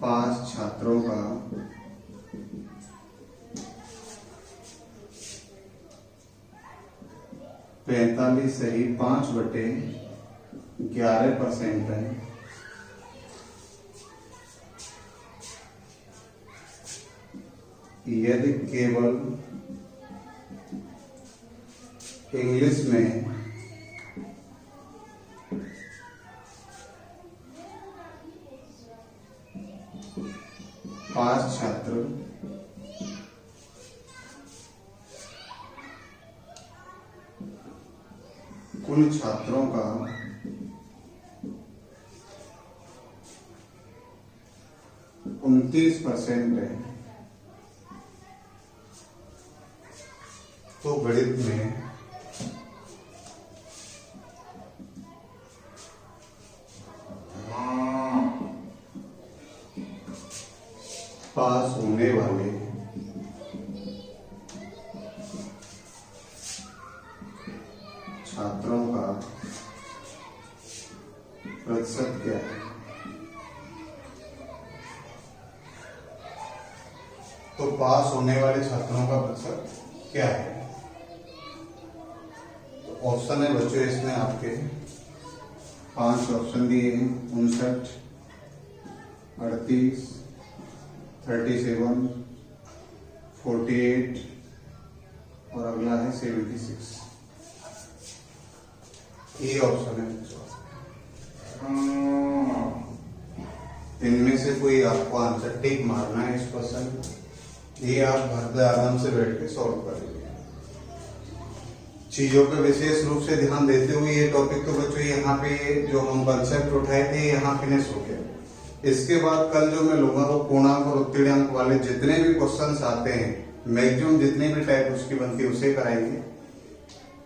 पास छात्रों का 45 सही 5/11% है। यदि केवल इंग्लिश में पास छात्र कुल छात्रों का 29% है, तो गणित में पास होने वाले छात्रों का प्रतिशत क्या है? तो पास होने वाले छात्रों का प्रतिशत क्या है? तो ऑप्शन है बच्चों, इसमें आपके 5 ऑप्शन दिए हैं, 59, 38, 37, 48 और अगला है 76। ये ऑप्शन है। इनमें से कोई आपको आंसर टिक मारना है इस क्वेश्चन। ये आप घर पे आराम से बैठ के सॉल्व कर लीजिए। चीजों पे विशेष रूप से ध्यान देते हुए ये टॉपिक तो बच्चों यहाँ पे जो हम कंसेप्ट उठाए थे यहाँ फिनिश हो गया। इसके बाद कल जो मैं लूंगा वो पूर्णांक और उत्तीर्णांक वाले जितने भी क्वेश्चंस आते हैं, मैक्सिमम जितने भी टाइप उसकी बनती है उसे कराएंगे।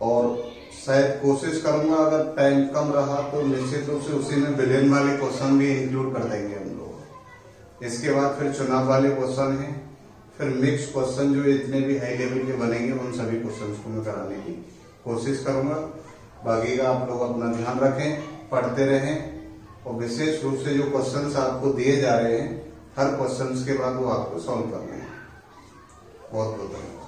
और शायद कोशिश करूंगा अगर टाइम कम रहा तो निश्चित रूप से उसी में बिलियन वाले क्वेश्चन भी इंक्लूड कर देंगे हम लोग। इसके बाद फिर चुनाव वाले क्वेश्चन हैं, फिर मिक्स क्वेश्चन जो जितने भी हाई लेवल के बनेंगे उन सभी क्वेश्चन को मैं कराने की कोशिश करूंगा। बाकी का आप लोग अपना ध्यान रखें, पढ़ते रहें और विशेष रूप से जो क्वेश्चंस आपको दिए जा रहे हैं हर क्वेश्चंस के बाद वो आपको सॉल्व करने हैं। बहुत बहुत धन्यवाद।